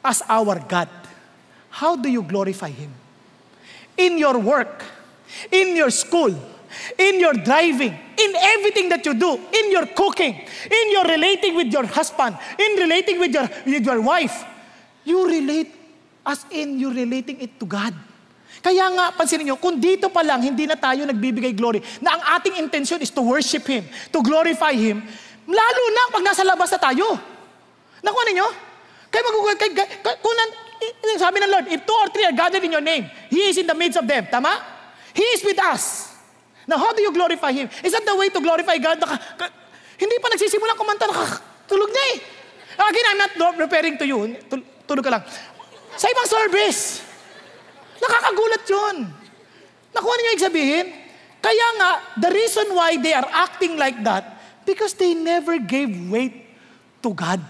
as our God. How do you glorify Him? In your work, in your school, in your driving, in everything that you do, in your cooking, in your relating with your husband, in relating with your wife, you relate as in you relating it to God. Kaya nga, pansinin nyo, kung dito pa lang, hindi na tayo nagbibigay glory, na ang ating intention is to worship Him, to glorify Him, lalo na pag nasa labas na tayo. Nakuha ninyo? Sabi ng Lord, if 2 or 3 are gathered in your name, He is in the midst of them. Tama? He is with us. Now, how do you glorify Him? Is that the way to glorify God? Hindi pa nagsisimulang kumanta, tulog na eh. Again, I'm not referring to you. Tulog ka lang. Sa ibang service, nakakagulat yun. Nakuha niyo yung sabihin? Kaya nga, the reason why they are acting like that, because they never gave weight to God.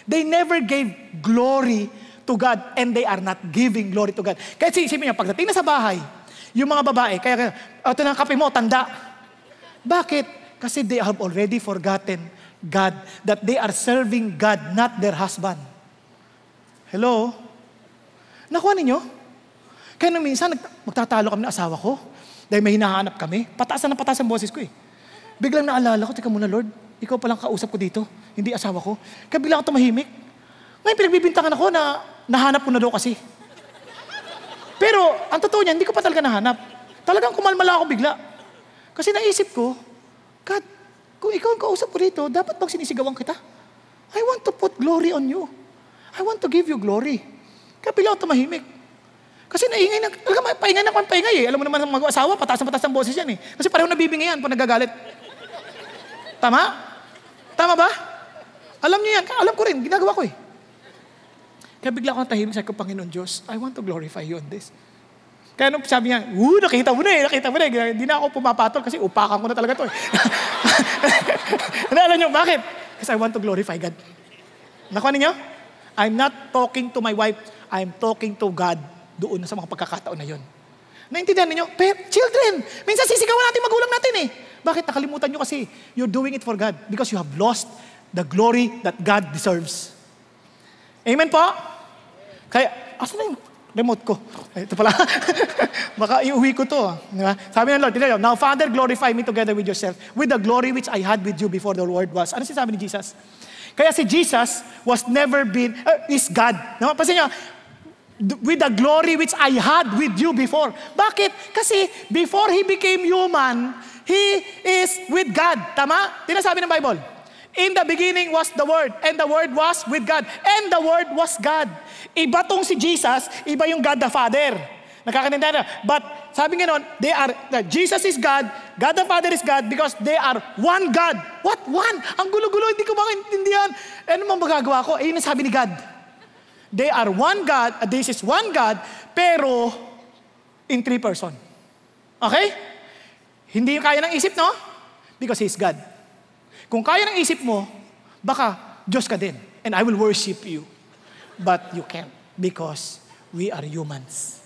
They never gave glory to God, and they are not giving glory to God. Kasi isipin niyo, pagdating na sa bahay, yung mga babae, kaya, ito na kape mo, tanda. Bakit? Kasi they have already forgotten God, that they are serving God, not their husband. Hello? Nakuha ninyo? Kaya nung minsan, magtatalo kami ng asawa ko, dahil may hinahanap kami, pataas ang boses ko eh. Biglang naalala ko, teka muna Lord, ikaw palang kausap ko dito, hindi asawa ko. Kaya biglang ako tumahimik. Ngayon pinagbibintangan ako na nahanap ko na daw kasi. Pero, ang totoo niya, hindi ko pa talaga nahanap. Talagang kumalmala ako bigla. Kasi naisip ko, God, kung ikaw ang kausap ko dito, dapat bang sinisigawan kita? I want to put glory on you. I want to give you glory. Kaya bigla ako tumahimik. Kasi naingay na, paingay na kung paingay eh. Alam mo naman ang mag-asawa, pataas ang boses yan eh. Kasi pareho nabibingay yan pag nagagalit. Tama? Tama ba? Alam niyo yan, alam ko rin, ginagawa ko eh. Kaya bigla ako natahimik, sabi ko, Panginoon Diyos, I want to glorify you on this. Kaya nung sabi niya, nakita mo na eh. Hindi na ako pumapatol kasi upakan ko na talaga to eh. Alam niyo, bakit? Kasi I want to glorify God. Nakuha niyo? I'm not talking to my wife, I'm talking to God doon sa mga pagkakataon na yun. Naintindihan niyo? Children, minsan sisigawan natin magulang natin eh. Bakit? Nakalimutan niyo kasi you're doing it for God because you have lost the glory that God deserves. Amen po? Kaya, asan na yung remote ko? Ito pala. Baka iuwi ko to. Diba? Sabi ng Lord, now Father, glorify me together with yourself with the glory which I had with you before the world was. Ano sinasabi ni Jesus? Kaya si Jesus was never been, is God. Pasin niyo, with the glory which I had with you before. Bakit? Kasi before He became human, He is with God. Tama? Tinasabi ng Bible. In the beginning was the Word, and the Word was with God, and the Word was God. Iba tong si Jesus, iba yung God the Father. Nakakanindihan na. But sabi nga nun, Jesus is God, God the Father is God, because they are one God. What? One? Ang gulo-gulo, hindi ko maintindihan. Ano mang magagawa ko? Yun ang sabi ni God. They are one God, this is one God, pero in 3 person. Okay? Hindi kaya ng isip, no? Because He's God. Kung kaya ng isip mo, baka Diyos ka din, and I will worship you. But you can't, because we are humans.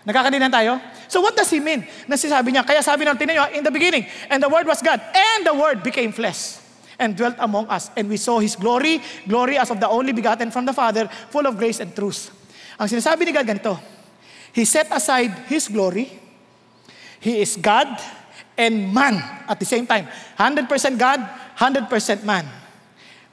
Nakakanindihan tayo? So what does He mean? Nasisabi niya, kaya sabi natin niyo, in the beginning, and the Word was God, and the Word became flesh, and dwelt among us, and we saw His glory, glory as of the only begotten from the Father, full of grace and truth. Ang sinasabi ni God ganito, He set aside His glory, He is God and man at the same time. 100% God, 100% man.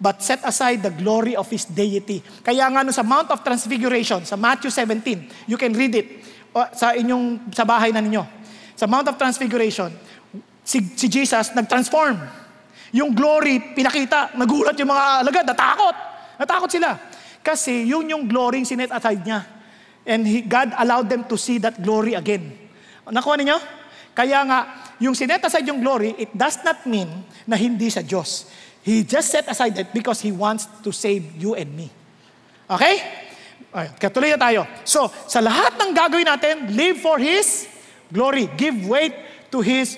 But set aside the glory of His deity. Kaya nga sa Mount of Transfiguration, sa Matthew 17, you can read it sa bahay na ninyo. Sa Mount of Transfiguration, si Jesus nag-transform. Yung glory, pinakita, nagulat yung mga alagad, natakot sila. Kasi yung glory sinet aside niya. And God allowed them to see that glory again. Nakuha niyo? Kaya nga, yung sinet aside yung glory, it does not mean na hindi sa Diyos. He just set aside that because He wants to save you and me. Okay? Katuloy na tayo. So, sa lahat ng gagawin natin, live for His glory. Give weight to His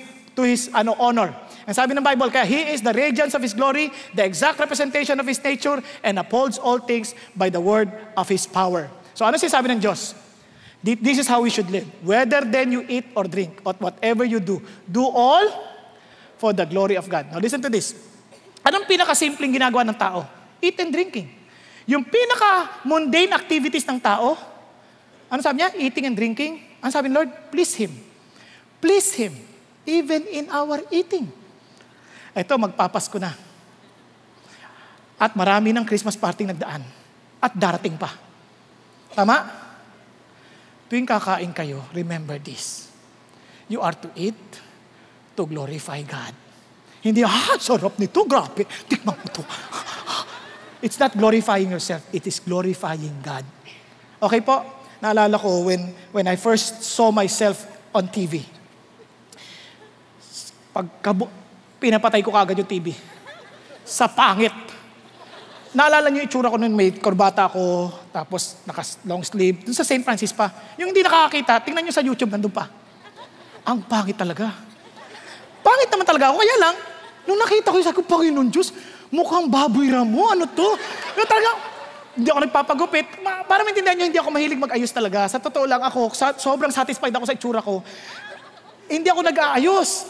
honor. Ang sabi ng Bible, kaya He is the radiance of His glory, the exact representation of His nature, and upholds all things by the word of His power. So ano sinasabi ng Diyos? This is how we should live. Whether then you eat or drink, or whatever you do, do all for the glory of God. Now listen to this. Anong pinakasimpleng ginagawa ng tao? eat and drinking. Yung pinaka-mundane activities ng tao, ano sabi niya? Eating and drinking. Ano sabi ni Lord? Please Him. Please Him. Even in our eating. Ito, magpapasko na. At marami ng Christmas party nagdaan. At darating pa. Tama? Tuwing kakain kayo, remember this. You are to eat to glorify God. Hindi, sarap nito, grabe. Tikman mo to. It's not glorifying yourself. It is glorifying God. Okay po? Naalala ko when I first saw myself on TV. Pinapatay ko kagad yung TV. Sa pangit. Naalala niyo yung itsura ko noon, may korbata ako, tapos naka-long sleeve, dun sa St. Francis pa. Yung hindi nakakakita, tingnan niyo sa YouTube, nandun pa. Ang pangit talaga. Pangit naman talaga ako, kaya lang, nung nakita ko yung sabi ko, Panginoon Diyos, mukhang baboy ramo, ano to? Yung talaga, hindi ako nagpapagupit. Para maintindihan niyo, hindi ako mahilig mag-ayos talaga. Sa totoo lang ako, sobrang satisfied ako sa itsura ko. Hindi ako nag-aayos.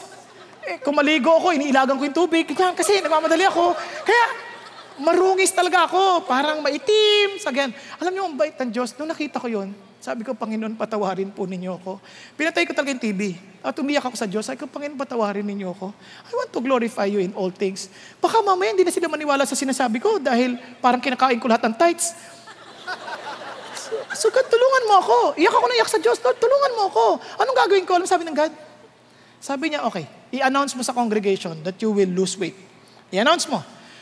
Kung maligo ako, iniilagan ko yung tubig. Kasi nagmamadali ako. Kaya, marungis talaga ako. Parang maitim. Sagyan. Alam niyo, ang bait ng Diyos. Nung nakita ko yun, sabi ko, Panginoon, patawarin po ninyo ako. Pinatay ko talaga yung TV. At umiyak ako sa Diyos. Sabi ko, Panginoon, patawarin ninyo ako. I want to glorify you in all things. Baka mamaya hindi na sila maniwala sa sinasabi ko dahil parang kinakain ko lahat ng tithes. So God, tulungan mo ako. Iyak ako na iyak sa Diyos. Lord, tulungan mo ako. Anong gagawin ko? Alam sabi ng God? Sabi niya, okay, i-announce mo sa congregation that you will lose weight. I-announce mo.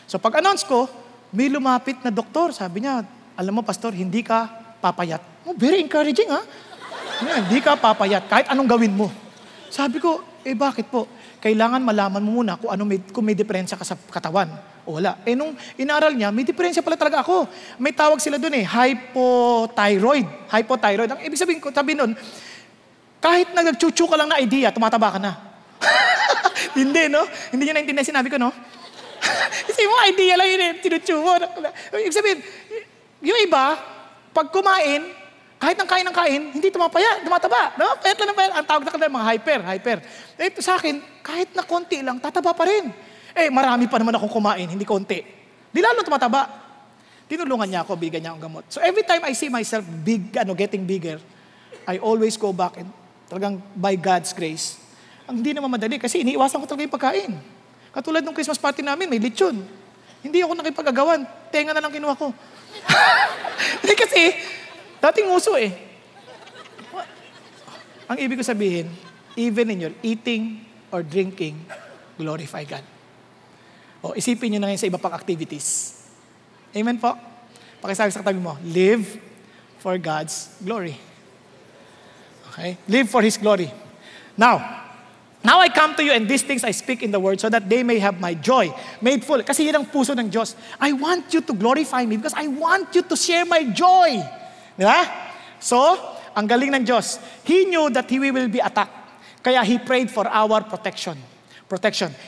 So pag-announce ko, may lumapit na doktor. Sabi niya, alam mo, Pastor, hindi ka papayat. Oh, very encouraging, ha? Hindi ka papayat, kahit anong gawin mo. Sabi ko, bakit po? Kailangan malaman mo muna kung may diferensya ka sa katawan. O wala. Nung inaral niya, may diferensya pala talaga ako. May tawag sila doon hypothyroid. Hypothyroid. Ang ibig sabihin nun, kahit nagchuchu ka lang na idea, tumataba ka na. Hindi, no? Hindi niya naintindihan sinabi ko, no? Kasi mo, idea lang yun, tinuchu mo. Ibig sabihin, yung iba, pag kumain, kahit ng kain, hindi tumataba. No? Payat lang ng payat. Ang tawag na kanila, mga hyper. Ito sa akin, kahit na konti lang, tataba pa rin. Marami pa naman akong kumain, hindi konti. Di lalo tumataba. Tinulungan niya ako, bigyan niya akong gamot. So every time I see myself getting bigger, I always go back and talagang by God's grace. Ang hindi naman madali kasi iniiwasan ko talaga yung pagkain. Katulad ng Christmas party namin, may lechon. Hindi ako nakipag-agawan. Tenga na lang kinuha ko. Kasi, dating uso Ang ibig ko sabihin, even in your eating or drinking, glorify God. O, isipin nyo na ngayon sa iba pang activities. Amen po? Pakisabi sa katabi mo, live for God's glory. Okay? Live for His glory. Now I come to you and these things I speak in the word so that they may have my joy made full. Kasi yun ang puso ng Diyos. I want you to glorify me because I want you to share my joy. Di ba? So, ang galing ng Diyos. He knew that He will be attacked. Kaya He prayed for our protection.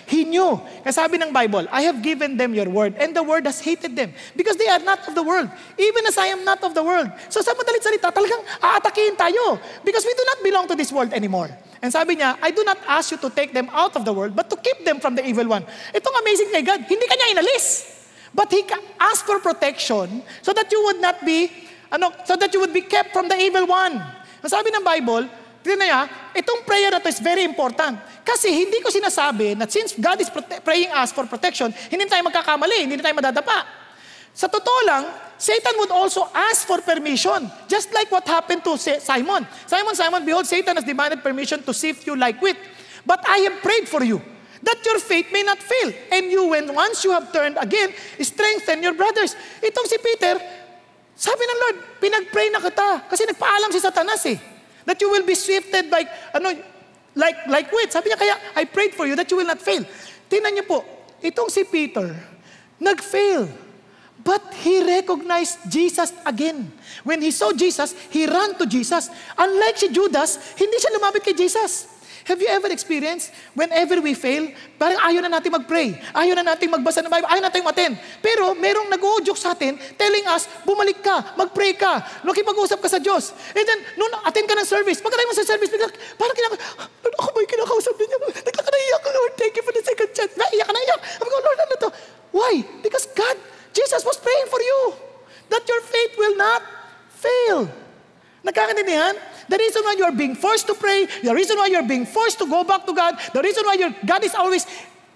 He knew. Kasi sabi ng Bible, I have given them your word and the word has hated them because they are not of the world. Even as I am not of the world. So sa madalit salita, talagang aatakihin tayo because we do not belong to this world anymore. And sabi niya, I do not ask you to take them out of the world but to keep them from the evil one. Itong amazing kay God, hindi kanya inalis. But He asked for protection so that you would not be, so that you would be kept from the evil one. Ang sabi ng Bible, tignan niya, itong prayer na to is very important. Kasi hindi ko sinasabi na since God is praying us for protection, hindi tayo magkakamali, hindi tayo madadapa. Sa totoo lang, Satan would also ask for permission. Just like what happened to Simon. Simon, behold, Satan has demanded permission to sift you like wheat. But I have prayed for you, that your faith may not fail. And you, once you have turned again, strengthen your brothers. Itong si Peter, sabi ng Lord, pinag-pray na kita. Kasi nagpaalam si Satanas that you will be sifted like wheat. Sabi niya, kaya I prayed for you that you will not fail. Tingnan niyo po, itong si Peter, nag-fail. But he recognized Jesus again. When he saw Jesus, he ran to Jesus. Unlike si Judas, hindi siya lumapit kay Jesus. Have you ever experienced, whenever we fail, parang ayaw na natin mag-pray, ayaw na natin magbasa ng Bible, ayaw na natin mag-attend. Pero merong nag-uudyok sa atin, telling us, bumalik ka, mag-pray ka, makipag-usap ka sa Diyos. And then, nung attend ka ng service, pagkatay mo sa service, parang Lord, ako ba'y kinakausap niya? Nagla ka na iyak, Lord, thank you for the second chance. Iyak ka na iyak. Sabi ko, Lord, ano to? Why? Because Jesus was yan? The reason why you're being forced to pray, the reason why you're being forced to go back to God, the reason why God is always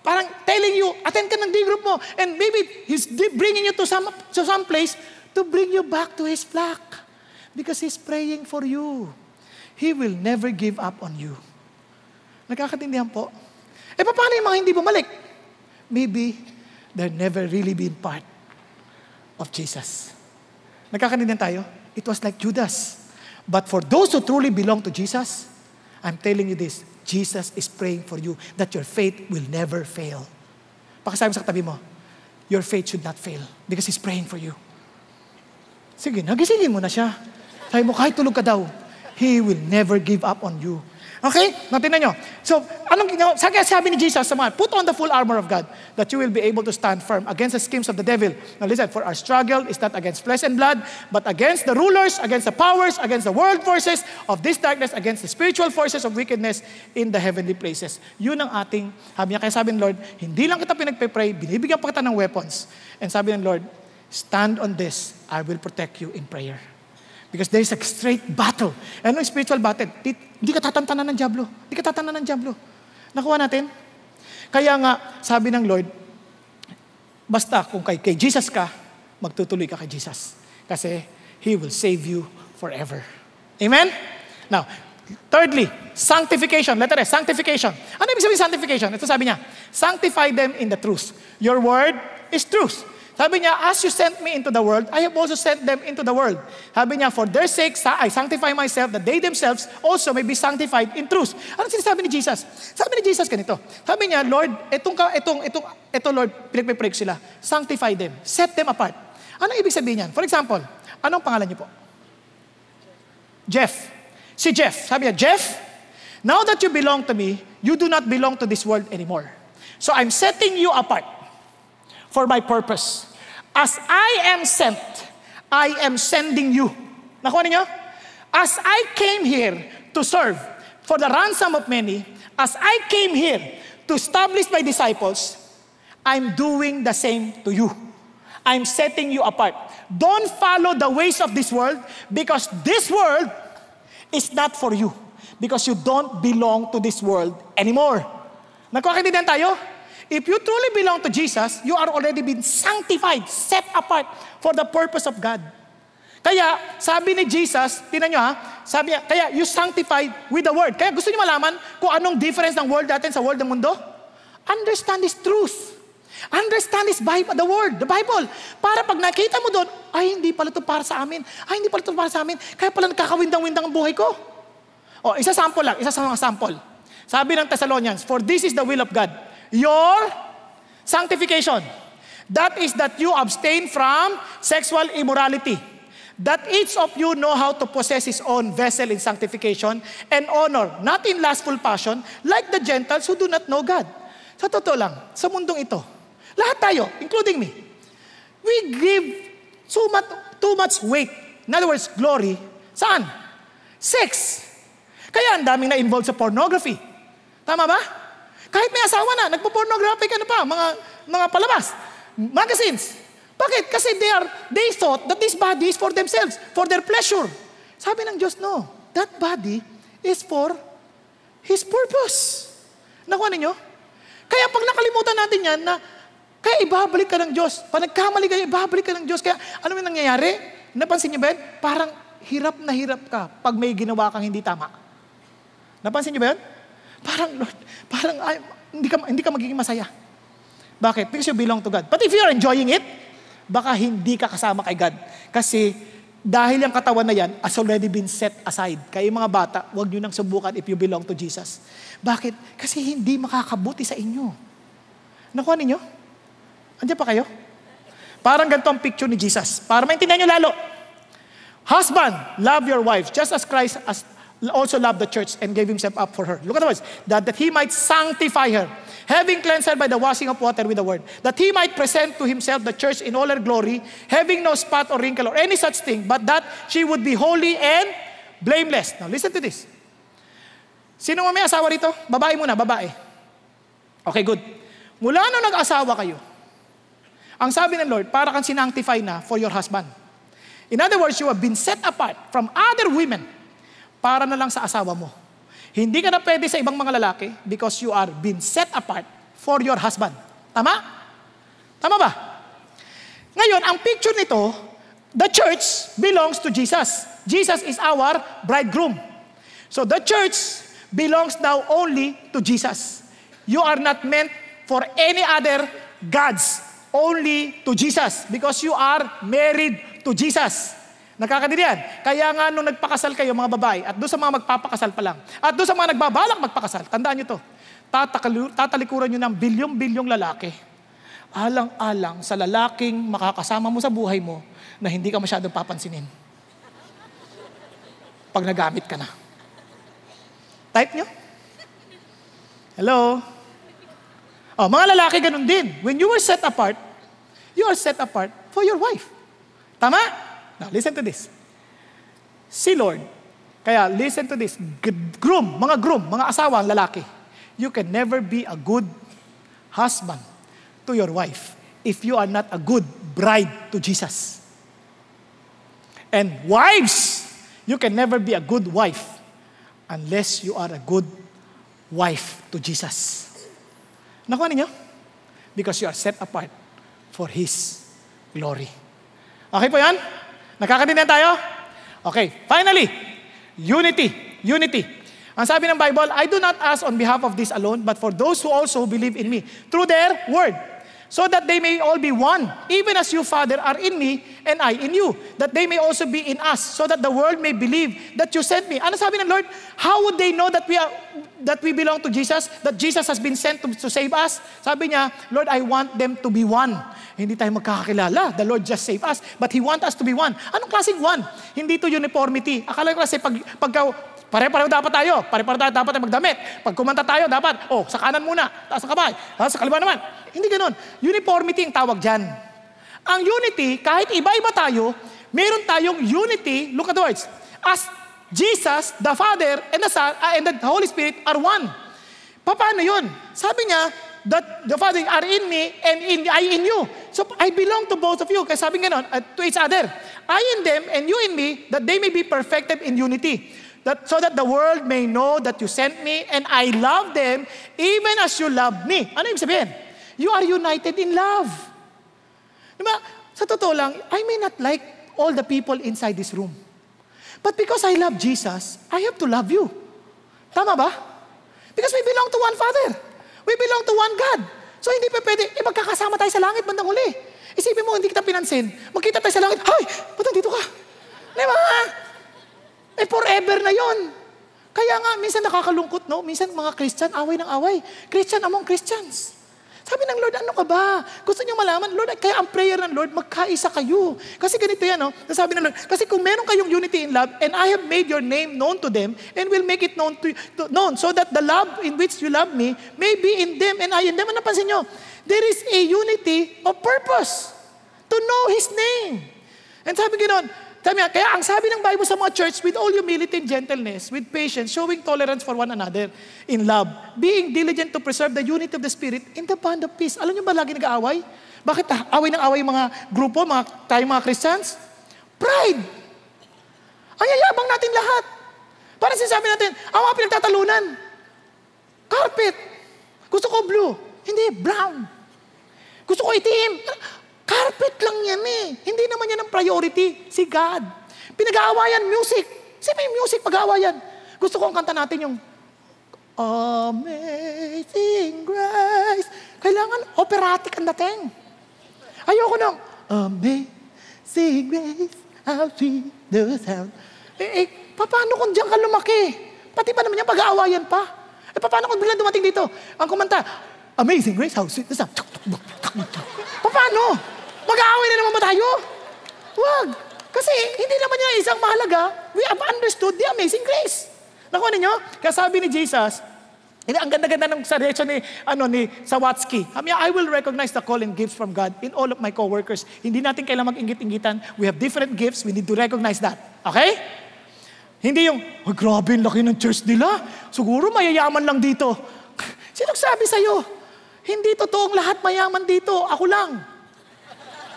parang telling you, attend ka ng D group mo, and maybe He's bringing you to some place to bring you back to His flock. Because He's praying for you. He will never give up on you. Nagkakatindihan po? Paano yung mga hindi bumalik? Maybe they're never really been part of Jesus. Nagkakatindihan tayo? It was like Judas. But for those who truly belong to Jesus, I'm telling you this, Jesus is praying for you that your faith will never fail. Pakisabi mo sa katabi mo, your faith should not fail because He's praying for you. Sige, nagisingin mo na siya. Sabi mo, kahit tulog ka daw, He will never give up on you. Okay? Tingnan nyo. So, sabi ni Jesus sa mga, put on the full armor of God that you will be able to stand firm against the schemes of the devil. Now listen, for our struggle is not against flesh and blood, but against the rulers, against the powers, against the world forces of this darkness, against the spiritual forces of wickedness in the heavenly places. Yun ang ating, kaya sabi ng Lord, hindi lang kita pinagpe-pray, binibigyan pa kita ng weapons. And sabi ng Lord, stand on this, I will protect you in prayer. Because there is a straight battle. Ano yung spiritual battle? Hindi ka tatantanan ng dyablo. Hindi ka tatantanan ng dyablo. Nakuha natin? Kaya nga, sabi ng Lord, basta kung kay Jesus ka, magtutuloy ka kay Jesus. Kasi He will save you forever. Amen? Now, thirdly, sanctification. Letter S, sanctification. Ano ibig sabihin sanctification? Ito sabi niya, sanctify them in the truth. Your word is truth. Sabi niya, as you sent me into the world, I have also sent them into the world. Sabi niya, for their sake, I sanctify myself, that they themselves also may be sanctified in truth. Ano sinasabi ni Jesus? Sabi ni Jesus ganito. Sabi niya, Lord, ito Lord, pinagpipray ko sila. Sanctify them. Set them apart. Ano ibig sabihin niyan? For example, anong pangalan niyo po? Jeff. Si Jeff. Sabi niya, Jeff, now that you belong to me, you do not belong to this world anymore. So I'm setting you apart for my purpose. As I am sent, I am sending you. Nakuha niyo? As I came here to serve for the ransom of many, as I came here to establish my disciples, I'm doing the same to you. I'm setting you apart. Don't follow the ways of this world because this world is not for you. Because you don't belong to this world anymore. Nagkakaintindihan tayo? If you truly belong to Jesus, you are already been sanctified, set apart for the purpose of God. Kaya, sabi ni Jesus, tingnan nyo sabi niya, kaya you sanctified with the Word. Kaya gusto niyo malaman kung anong difference ng world natin sa world ng mundo? Understand His truth. Understand His Bible, the Word, the Bible. Para pag nakita mo doon, ay hindi pala ito para sa amin. Ay hindi pala ito para sa amin. Kaya pala nagkakawindang-windang ang buhay ko. Isa sa mga sample. Sabi ng Thessalonians, for this is the will of God, your sanctification. That is that you abstain from sexual immorality. That each of you know how to possess his own vessel in sanctification and honor, not in lustful passion, like the Gentiles who do not know God. Sa totoo lang, sa mundong ito, lahat tayo, including me, we give too much weight, in other words, glory, saan? Sex. Kaya ang daming na-involved sa pornography. Tama ba? Kahit may asawa na, nagpo-pornographic mga palabas, magazines. Bakit? Kasi they thought that this body is for themselves, for their pleasure. Sabi ng Diyos, no. That body is for His purpose. Nakuha ninyo? Kaya pag nakalimutan natin yan, kaya ibabalik ka ng Diyos. Pag nagkamali ka, ibabalik ka ng Diyos. Kaya ano yung nangyayari? Napansin niyo ba yan? Parang hirap na hirap ka pag may ginawa kang hindi tama. Napansin niyo ba yan? Parang hindi ka magiging masaya. Bakit? Because you belong to God. But if you're enjoying it, baka hindi ka kasama kay God. Kasi dahil yung katawan na yan has already been set aside. Kaya yung mga bata, huwag nyo nang subukan if you belong to Jesus. Bakit? Kasi hindi makakabuti sa inyo. Nakuha ninyo? Andiyan pa kayo? Parang ganito ang picture ni Jesus. Para maintindihan nyo lalo. Husband, love your wife just as Christ also loved the church and gave Himself up for her. Look at the words. That He might sanctify her, having cleansed her by the washing of water with the word. That He might present to Himself the church in all her glory, having no spot or wrinkle or any such thing, but that she would be holy and blameless. Now listen to this. Sino may asawa rito? Babae muna, babae. Okay, good. Mula nung nag-asawa kayo, ang sabi ng Lord, para kang sinanctify na for your husband. In other words, you have been set apart from other women para na lang sa asawa mo. Hindi ka na pwede sa ibang mga lalaki because you are being set apart for your husband. Tama? Tama ba? Ngayon, ang picture nito, the church belongs to Jesus. Jesus is our bridegroom. So the church belongs now only to Jesus. You are not meant for any other gods, only to Jesus because you are married to Jesus. Nakakadiriyan. Kaya nga nung nagpakasal kayo mga babae at doon sa mga magpapakasal pa lang at doon sa mga nagbabalak magpakasal, tandaan nyo to, tatalikuran nyo ng bilyong-bilyong lalaki. Alang-alang sa lalaking makakasama mo sa buhay mo na hindi ka masyadong papansinin. Pag nagamit ka na. Type nyo? Hello? Oh, mga lalaki ganun din. When you are set apart, you are set apart for your wife. Tama? Now, listen to this. Si Lord, kaya listen to this. Groom, mga asawa, lalaki. You can never be a good husband to your wife if you are not a good bride to Jesus. And wives, you can never be a good wife unless you are a good wife to Jesus. Nakuha ninyo? Because you are set apart for His glory. Okay po yan? Nakakaintindihan tayo? Okay, finally, unity. Unity. Ang sabi ng Bible, I do not ask on behalf of this alone, but for those who also believe in me, through their word, so that they may all be one, even as you, Father, are in me, and I in you, that they may also be in us, so that the world may believe that you sent me. Ano sabi ng Lord? How would they know that we belong to Jesus? That Jesus has been sent to save us? Sabi niya, Lord, I want them to be one. Hindi tayo magkakakilala. The Lord just saved us, but He wants us to be one. Anong klaseng one? Hindi to uniformity. Akala ko kasi pagka pare-pareho dapat tayo. Pare-pareho dapat tayo magdamit. Pag kumanta tayo, dapat, sa kanan muna, taas ang kamay, sa kaliwa naman. Hindi ganun. Uniformity ang tawag dyan. Ang unity, kahit iba-iba tayo, meron tayong unity, look at the words, as Jesus, the Father, and the Son, and the Holy Spirit are one. Paano yun? Sabi niya, that the Father are in me, and I in you. So, I belong to both of you. Kaya sabi nga nun, to each other. I in them, and you in me, that they may be perfected in unity. So that the world may know that you sent me and I love them even as you love me. Ano yung sabihin? You are united in love. Diba? Sa totoo lang, I may not like all the people inside this room. But because I love Jesus, I have to love you. Tama ba? Because we belong to one Father. We belong to one God. So hindi pa pwede, magkakasama tayo sa langit bandang huli. Isipin mo, hindi kita pinansin. Magkita tayo sa langit, ay, ba't nandito ka? Diba? Forever na yon. Kaya nga, minsan nakakalungkot, no? Minsan mga Christian, away ng away. Christian among Christians. Sabi ng Lord, ano ka ba? Gusto niyo malaman, Lord, kaya ang prayer ng Lord, magkaisa kayo. Kasi ganito yan, no? Sabi ng Lord, kasi kung meron kayong unity in love, and I have made your name known to them, and will make it known so that the love in which you love me may be in them, and I in them. Ano napansin nyo? There is a unity of purpose to know His name. And sabi ganoon, kaya ang sabi ng Bible sa mga church, with all humility and gentleness, with patience, showing tolerance for one another, in love, being diligent to preserve the unity of the Spirit in the bond of peace. Alam niyo ba lagi nag-aaway? Bakit away ng away mga grupo, tayong mga Christians? Pride! Ang yayabang natin lahat. Parang sinasabi natin, ang mga pinagtatalunan. Carpet. Gusto ko blue. Hindi, brown. Gusto ko itim. Carpet lang yan eh. Hindi naman yan ang priority. Si God. Pinag-aawayan, music. Sino yung music pag-aawayan? Gusto ko ang kanta natin yung Amazing Grace. Kailangan operatic ang dating. Ayoko nung Amazing Grace, how sweet the sound. Paano kung diyan ka lumaki? Pati pa naman yan pag-aawayan pa. Paano kung biglang dumating dito? Ang kumanta, Amazing Grace, how sweet the sound. Paano? Mag-aaway na naman ba tayo? Wag. Kasi hindi naman yan isang mahalaga. We have understood the amazing grace. Nakuha ninyo? Kaya sabi ni Jesus, ang ganda-ganda ng suggestion ni Sawatsky. I will recognize the call and gifts from God in all of my co-workers. Hindi natin kailangan mag-ingit-ingitan. We have different gifts. We need to recognize that. Okay? Hindi yung, grabe yung laki ng church nila. Siguro mayayaman lang dito. Sinong sabi sa'yo? Hindi totoong lahat mayaman dito. Ako lang.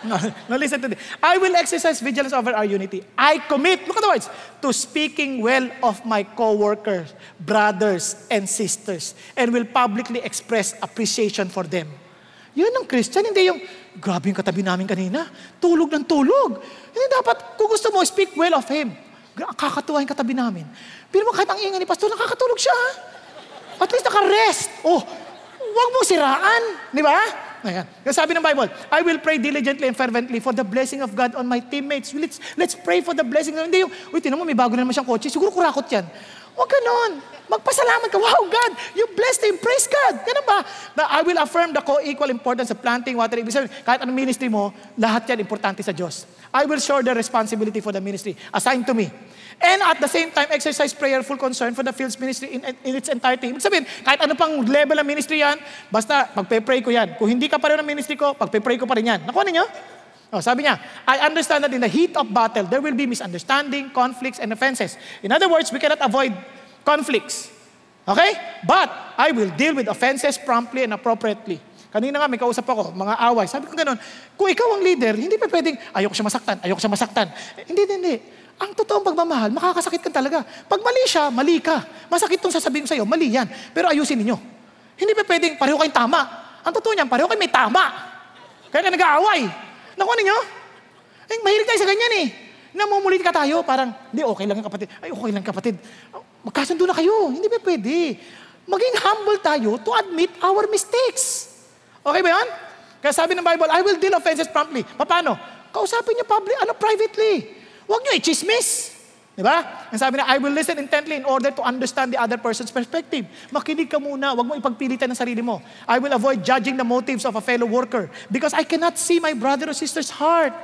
No, listen to this. I will exercise vigilance over our unity. I commit, look at the words, to speaking well of my co-workers, brothers, and sisters, and will publicly express appreciation for them. Yun ang Christian, hindi yung, grabe yung katabi namin kanina, tulog ng tulog. Hindi dapat, kung gusto mo, speak well of him. Kakatuwa yung katabi namin. Pero mo kahit ang ingay ni pastor, nakakatulog siya. At least naka-rest. Oh, huwag mong siraan. Di ba? Ayan. Kasi sabi ng Bible, I will pray diligently and fervently for the blessing of God on my teammates. Let's pray for the blessing. Hindi yung, tinan mo, may bago na naman siyang kotse. Siguro kurakot yan. Huwag ganon. Magpasalamat ka. Wow, God, you blessed him. Praise God. Ganun ba? I will affirm the co-equal importance of planting, watering. Kahit anong ministry mo, lahat yan importante sa Diyos. I will share the responsibility for the ministry assigned to me. And at the same time, exercise prayerful concern for the fields ministry in its entirety. Ibig sabihin, kahit ano pang level ng ministry yan, basta pagpe-pray ko yan. Kung hindi ka pa rin ng ministry ko, pagpe-pray ko pa rin yan. Nakuha ninyo? Oh, sabi niya, I understand that in the heat of battle, there will be misunderstanding, conflicts, and offenses. In other words, we cannot avoid conflicts. Okay? But I will deal with offenses promptly and appropriately. Kanina nga, may kausap ako, mga away. Sabi ko gano'n, kung ikaw ang leader, hindi pa pwedeng, ayoko siya masaktan. Hindi. Ang totoong pagmamahal, makakasakit ka talaga. Pag mali siya, mali ka. Masakit itong sasabihin ko sa'yo, mali yan. Pero ayusin ninyo. Hindi pa pwedeng pareho kayong tama. Ang totoo niyan, pareho kayo may tama. Kaya ka nag-aaway. Nakuha ninyo? Mahilig tayo sa ganyan eh. Namumulit ka tayo, parang, hindi, okay lang kapatid. Ay, okay lang kapatid. Magkasundo na kayo. Hindi pa pwede. Maging humble tayo to admit our mistakes. Okay ba yan? Kaya sabi ng Bible, I will deal offenses promptly. Paano? Kausapin niyo privately. Huwag niyo i-chismis. Diba? Ang sabi na, I will listen intently in order to understand the other person's perspective. Makinig ka muna. Huwag mo ipagpilitan ng sarili mo. I will avoid judging the motives of a fellow worker because I cannot see my brother or sister's heart.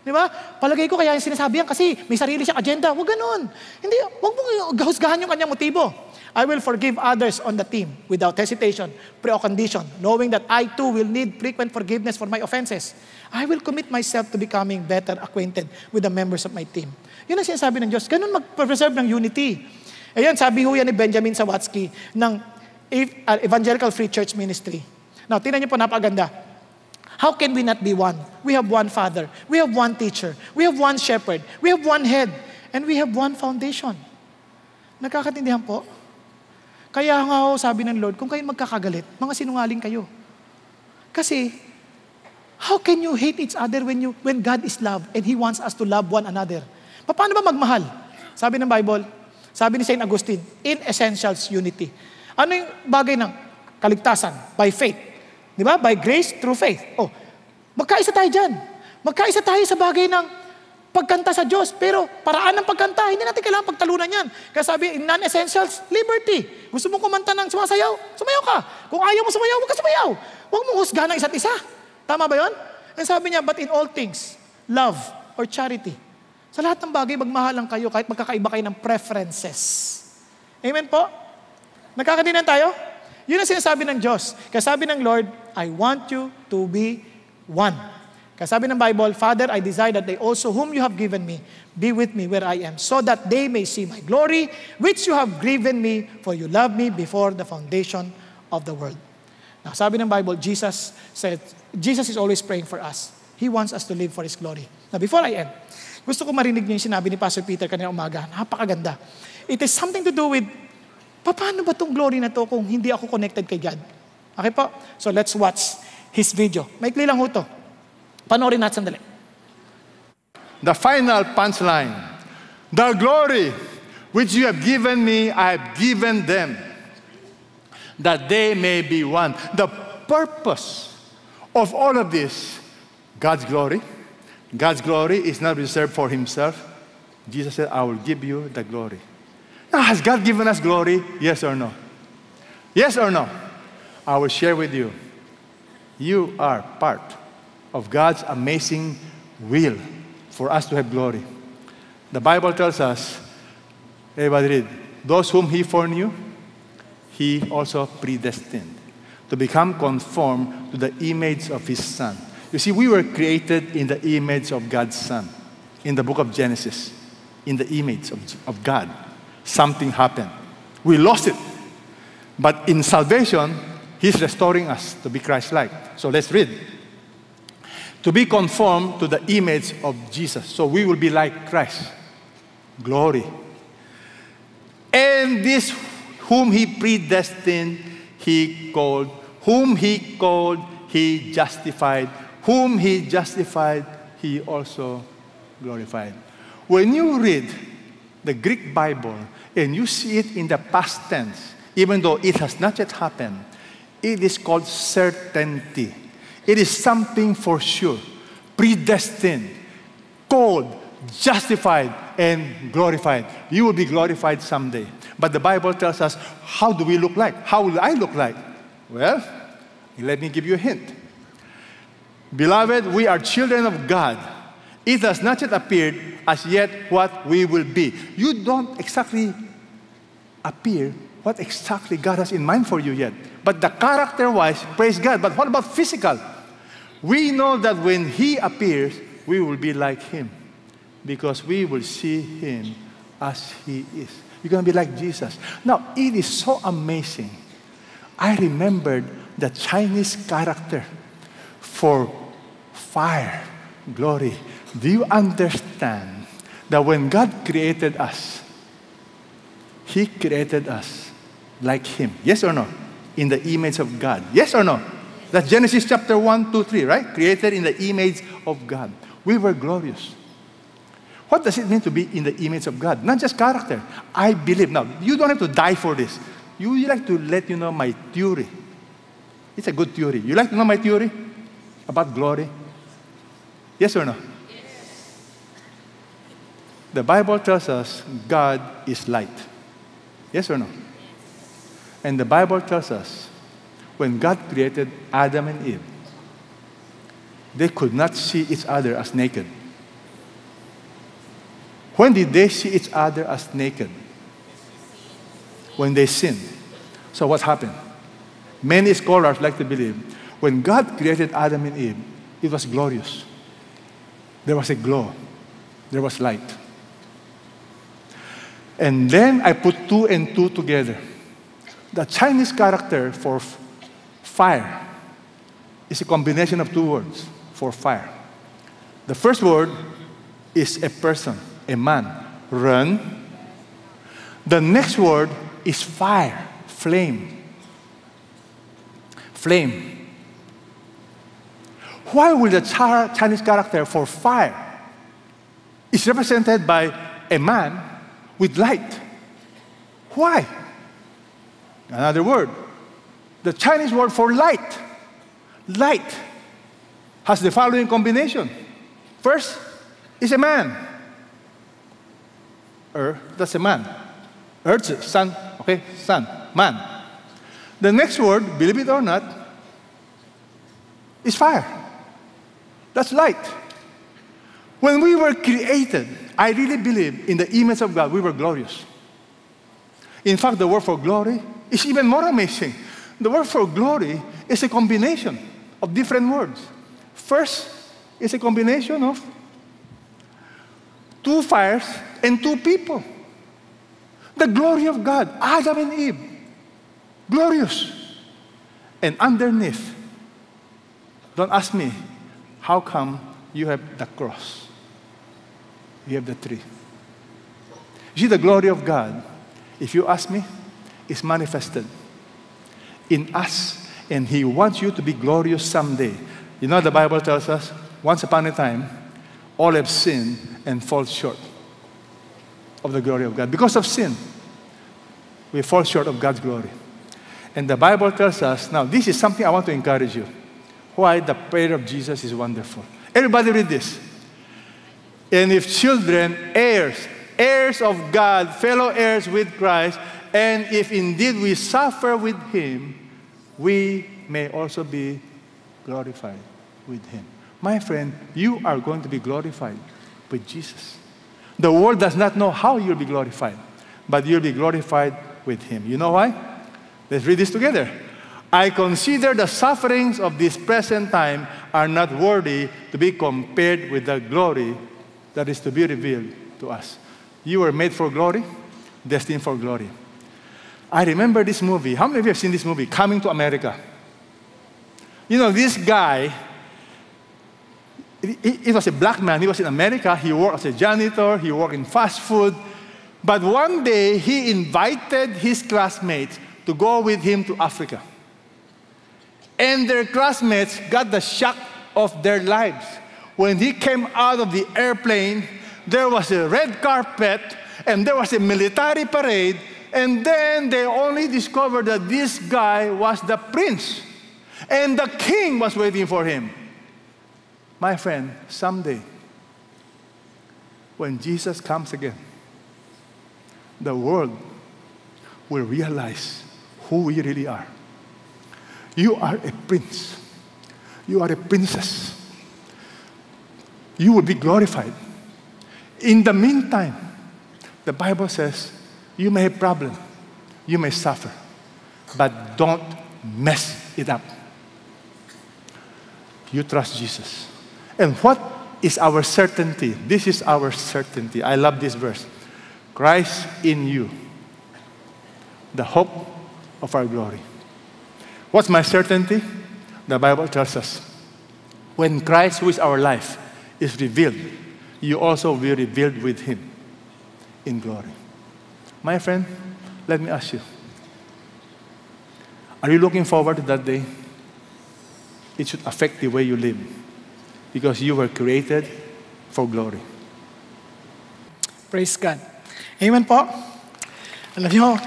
Diba? Palagay ko kaya yung sinasabi yan kasi may sarili siyang agenda. Huwag ganun. Hindi, huwag mong gahusgahan yung kanyang motibo. I will forgive others on the team without hesitation, pre-condition, knowing that I too will need frequent forgiveness for my offenses. I will commit myself to becoming better acquainted with the members of my team. Yun ang sinasabi ng Diyos. Ganun mag-preserve ng unity. Ayan, sabi ho yan ni Benjamin Sawatsky ng Evangelical Free Church Ministry. Now, tingnan niyo po, napakaganda. How can we not be one? We have one Father. We have one teacher. We have one shepherd. We have one head. And we have one foundation. Nagkakatindihan po? Kaya nga ho, sabi ng Lord, kung kayo magkakagalit, mga sinungaling kayo. Kasi, how can you hate each other when God is love and He wants us to love one another? Paano ba magmahal? Sabi ng Bible, sabi ni St. Augustine, in essentials, unity. Ano yung bagay ng kaligtasan? By faith. Di ba? By grace, through faith. Oh, magkaisa tayo dyan. Magkaisa tayo sa bagay ng pagkanta sa Diyos. Pero paraan ng pagkanta, hindi natin kailangan pagtalunan yan. Kaya sabi, in non-essentials, liberty. Gusto mo kumanta ng sumasayaw? Sumayaw ka. Kung ayaw mo sumayaw, huwag ka sumayaw. Huwag mong husgahan ng isa't isa. Tama ba yun? And sabi niya, but in all things, love or charity. Sa lahat ng bagay, magmahalan kayo kahit magkakaiba kayo ng preferences. Amen po? Nagkakadinan tayo? Yun ang sinasabi ng Diyos. Kaya sabi ng Lord, I want you to be one. Kaya sabi ng Bible, Father, I desire that they also whom you have given me be with me where I am, so that they may see my glory, which you have given me, for you loved me before the foundation of the world. Now, sabi ng Bible, Jesus is always praying for us. He wants us to live for His glory. Now, before I end, gusto ko marinig niyo yung sinabi ni Pastor Peter kanina umaga. Napakaganda. It is something to do with, paano ba itong glory na to kung hindi ako connected kay God? Okay po? So, let's watch His video. Maikli lang ho to. Panoorin natin sandali. The final punchline. The glory which you have given me, I have given them, that they may be one. The purpose of all of this, God's glory. God's glory is not reserved for Himself. Jesus said, I will give you the glory. Now, has God given us glory? Yes or no? Yes or no? I will share with you. You are part of God's amazing will for us to have glory. The Bible tells us, everybody read, those whom He foreknew, He also predestined to become conformed to the image of His Son. You see, we were created in the image of God's Son. In the book of Genesis, in the image of God, something happened. We lost it. But in salvation, He's restoring us to be Christ-like. So let's read. to be conformed to the image of Jesus. So we will be like Christ. Glory. And this whom he predestined, he called. Whom he called, he justified. Whom he justified, he also glorified. When you read the Greek Bible and you see it in the past tense, even though it has not yet happened, it is called certainty. It is something for sure. Predestined, called, justified, and glorified. You will be glorified someday. But the Bible tells us, how do we look like? How will I look like? Well, let me give you a hint. Beloved, we are children of God. It has not yet appeared as yet what we will be. You don't exactly appear what exactly God has in mind for you yet. But the character-wise, praise God. But what about physical? We know that when He appears, we will be like Him. Because we will see Him as He is. You're going to be like Jesus. Now, it is so amazing. I remembered the Chinese character for fire, glory. Do you understand that when God created us, He created us like Him? Yes or no? In the image of God. Yes or no? That's Genesis chapter 1, 2, 3, right? Created in the image of God. We were glorious. What does it mean to be in the image of God? Not just character. I believe. Now, you don't have to die for this. You like to let you know my theory. It's a good theory. You like to know my theory about glory? Yes or no? Yes. The Bible tells us God is light. Yes or no? And the Bible tells us when God created Adam and Eve, they could not see each other as naked. When did they see each other as naked? When they sinned. So what happened? Many scholars like to believe when God created Adam and Eve, it was glorious. There was a glow. There was light. And then I put 2 and 2 together. The Chinese character for fire is a combination of 2 words for fire. The first word is a person, a man, Ren. The next word is fire, flame. Flame. Why will the Chinese character for fire is represented by a man with light? Why? Another word. The Chinese word for light. Light has the following combination. First is a man. That's a man. Earth, sun, okay, sun, man. The next word, believe it or not, is fire. That's light. When we were created, I really believe in the image of God, we were glorious. In fact, the word for glory is even more amazing. The word for glory is a combination of different words. First is a combination of 2 fires and 2 people. The glory of God, Adam and Eve, glorious. And underneath, don't ask me, how come you have the cross? You have the tree. You see, the glory of God, if you ask me, is manifested in us. And He wants you to be glorious someday. You know, the Bible tells us, once upon a time, all have sinned and fall short of the glory of God. Because of sin, we fall short of God's glory. And the Bible tells us, now this is something I want to encourage you. Why the prayer of Jesus is wonderful. Everybody read this. And if children, heirs, heirs of God, fellow heirs with Christ, and if indeed we suffer with Him, we may also be glorified with Him. My friend, you are going to be glorified with Jesus. The world does not know how you'll be glorified, but you'll be glorified with Him. You know why? Let's read this together. I consider the sufferings of this present time are not worthy to be compared with the glory that is to be revealed to us. You were made for glory, destined for glory. I remember this movie. How many of you have seen this movie, Coming to America? You know, this guy It was a black man. He was in America. He worked as a janitor. He worked in fast food. But one day, he invited his classmates to go with him to Africa. And their classmates got the shock of their lives. When he came out of the airplane, there was a red carpet, and there was a military parade, and then they only discovered that this guy was the prince, and the king was waiting for him. My friend, someday, when Jesus comes again, the world will realize who we really are. You are a prince. You are a princess. You will be glorified. In the meantime, the Bible says, you may have problems, you may suffer, but don't mess it up. You trust Jesus. And what is our certainty? This is our certainty. I love this verse. Christ in you, the hope of our glory. What's my certainty? The Bible tells us, when Christ, who is our life, is revealed, you also will be revealed with him in glory. My friend, let me ask you, are you looking forward to that day? It should affect the way you live, because you were created for glory. Praise God. Amen po. Alam niyo,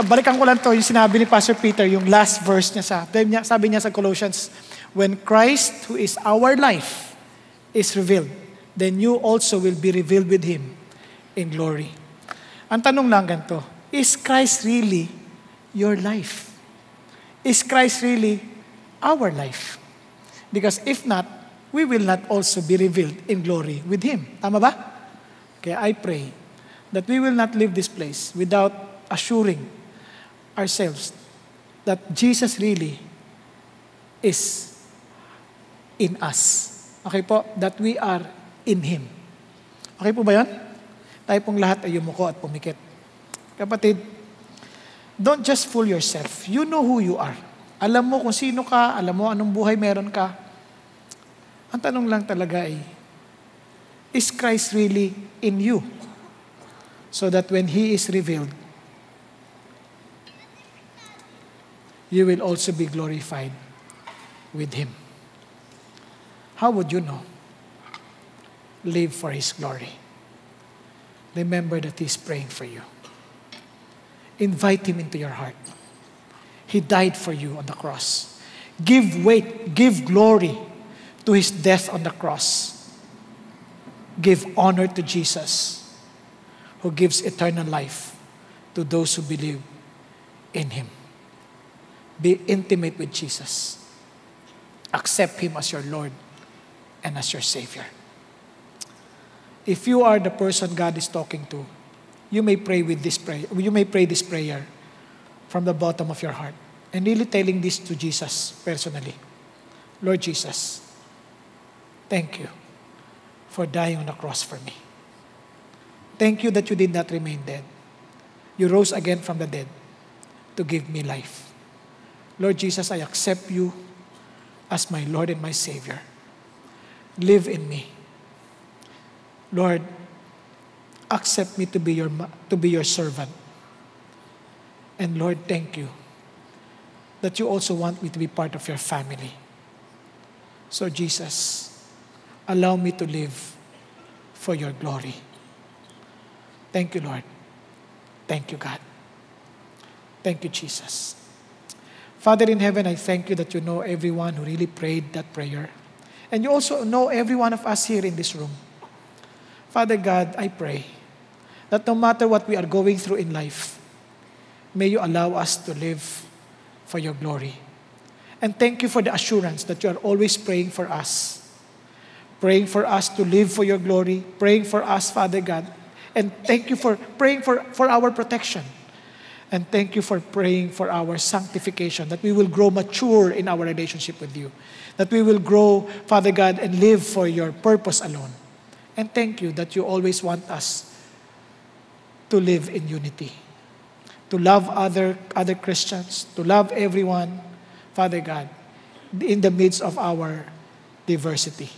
balikan ko lang to, yung sinabi ni Pastor Peter, yung last verse niya sabi niya sa Colossians, when Christ, who is our life, is revealed, then you also will be revealed with him in glory. Ang tanong lang ganito, is Christ really your life? Is Christ really our life? Because if not, we will not also be revealed in glory with him. Tama ba? Kaya I pray that we will not leave this place without assuring ourselves that Jesus really is in us. Okay po? That we are in him. Okay po ba yan? Tayo pong lahat ay yumuko at pumikit. Kapatid, don't just fool yourself. You know who you are. Alam mo kung sino ka, alam mo anong buhay meron ka. Ang tanong lang talaga ay, is Christ really in you? So that when he is revealed, you will also be glorified with him. How would you know? Live for his glory. Remember that he's praying for you. Invite him into your heart. He died for you on the cross. Give weight, give glory to his death on the cross. Give honor to Jesus, who gives eternal life to those who believe in him. Be intimate with Jesus. Accept him as your Lord and as your Savior. If you are the person God is talking to, you may pray with this prayer. You may pray this prayer from the bottom of your heart and really telling this to Jesus personally. Lord Jesus, thank you for dying on the cross for me. Thank you that you did not remain dead. You rose again from the dead to give me life. Lord Jesus, I accept you as my Lord and my Savior. Live in me. Lord, accept me to be your servant. And Lord, thank you that you also want me to be part of your family. So Jesus, allow me to live for your glory. Thank you, Lord. Thank you, God. Thank you, Jesus. Father in heaven, I thank you that you know everyone who really prayed that prayer. And you also know every one of us here in this room. Father God, I pray that no matter what we are going through in life, may you allow us to live for your glory. And thank you for the assurance that you are always praying for us. Praying for us to live for your glory. Praying for us, Father God. And thank you for praying for our protection. And thank you for praying for our sanctification, that we will grow mature in our relationship with you. That we will grow, Father God, and live for your purpose alone. And thank you that you always want us to live in unity. To love other Christians, to love everyone, Father God, in the midst of our diversity.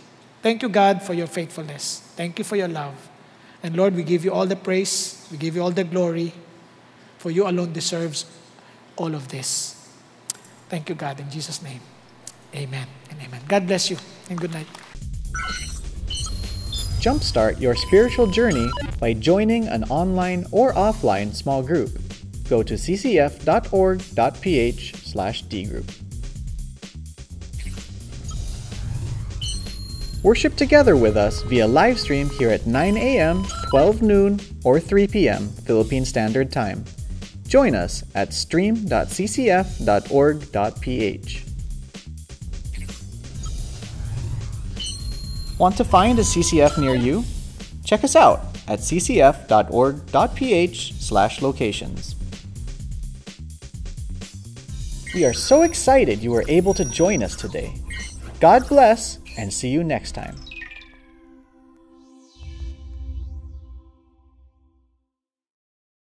Thank you, God, for your faithfulness. Thank you for your love. And Lord, we give you all the praise. We give you all the glory. For you alone deserves all of this. Thank you, God, in Jesus' name. Amen and amen. God bless you and good night. Jumpstart your spiritual journey by joining an online or offline small group. Go to ccf.org.ph/dgroup. Worship together with us via live stream here at 9 a.m., 12 noon, or 3 p.m. Philippine Standard Time. Join us at stream.ccf.org.ph. Want to find a CCF near you? Check us out at ccf.org.ph/locations. We are so excited you were able to join us today. God bless, and see you next time.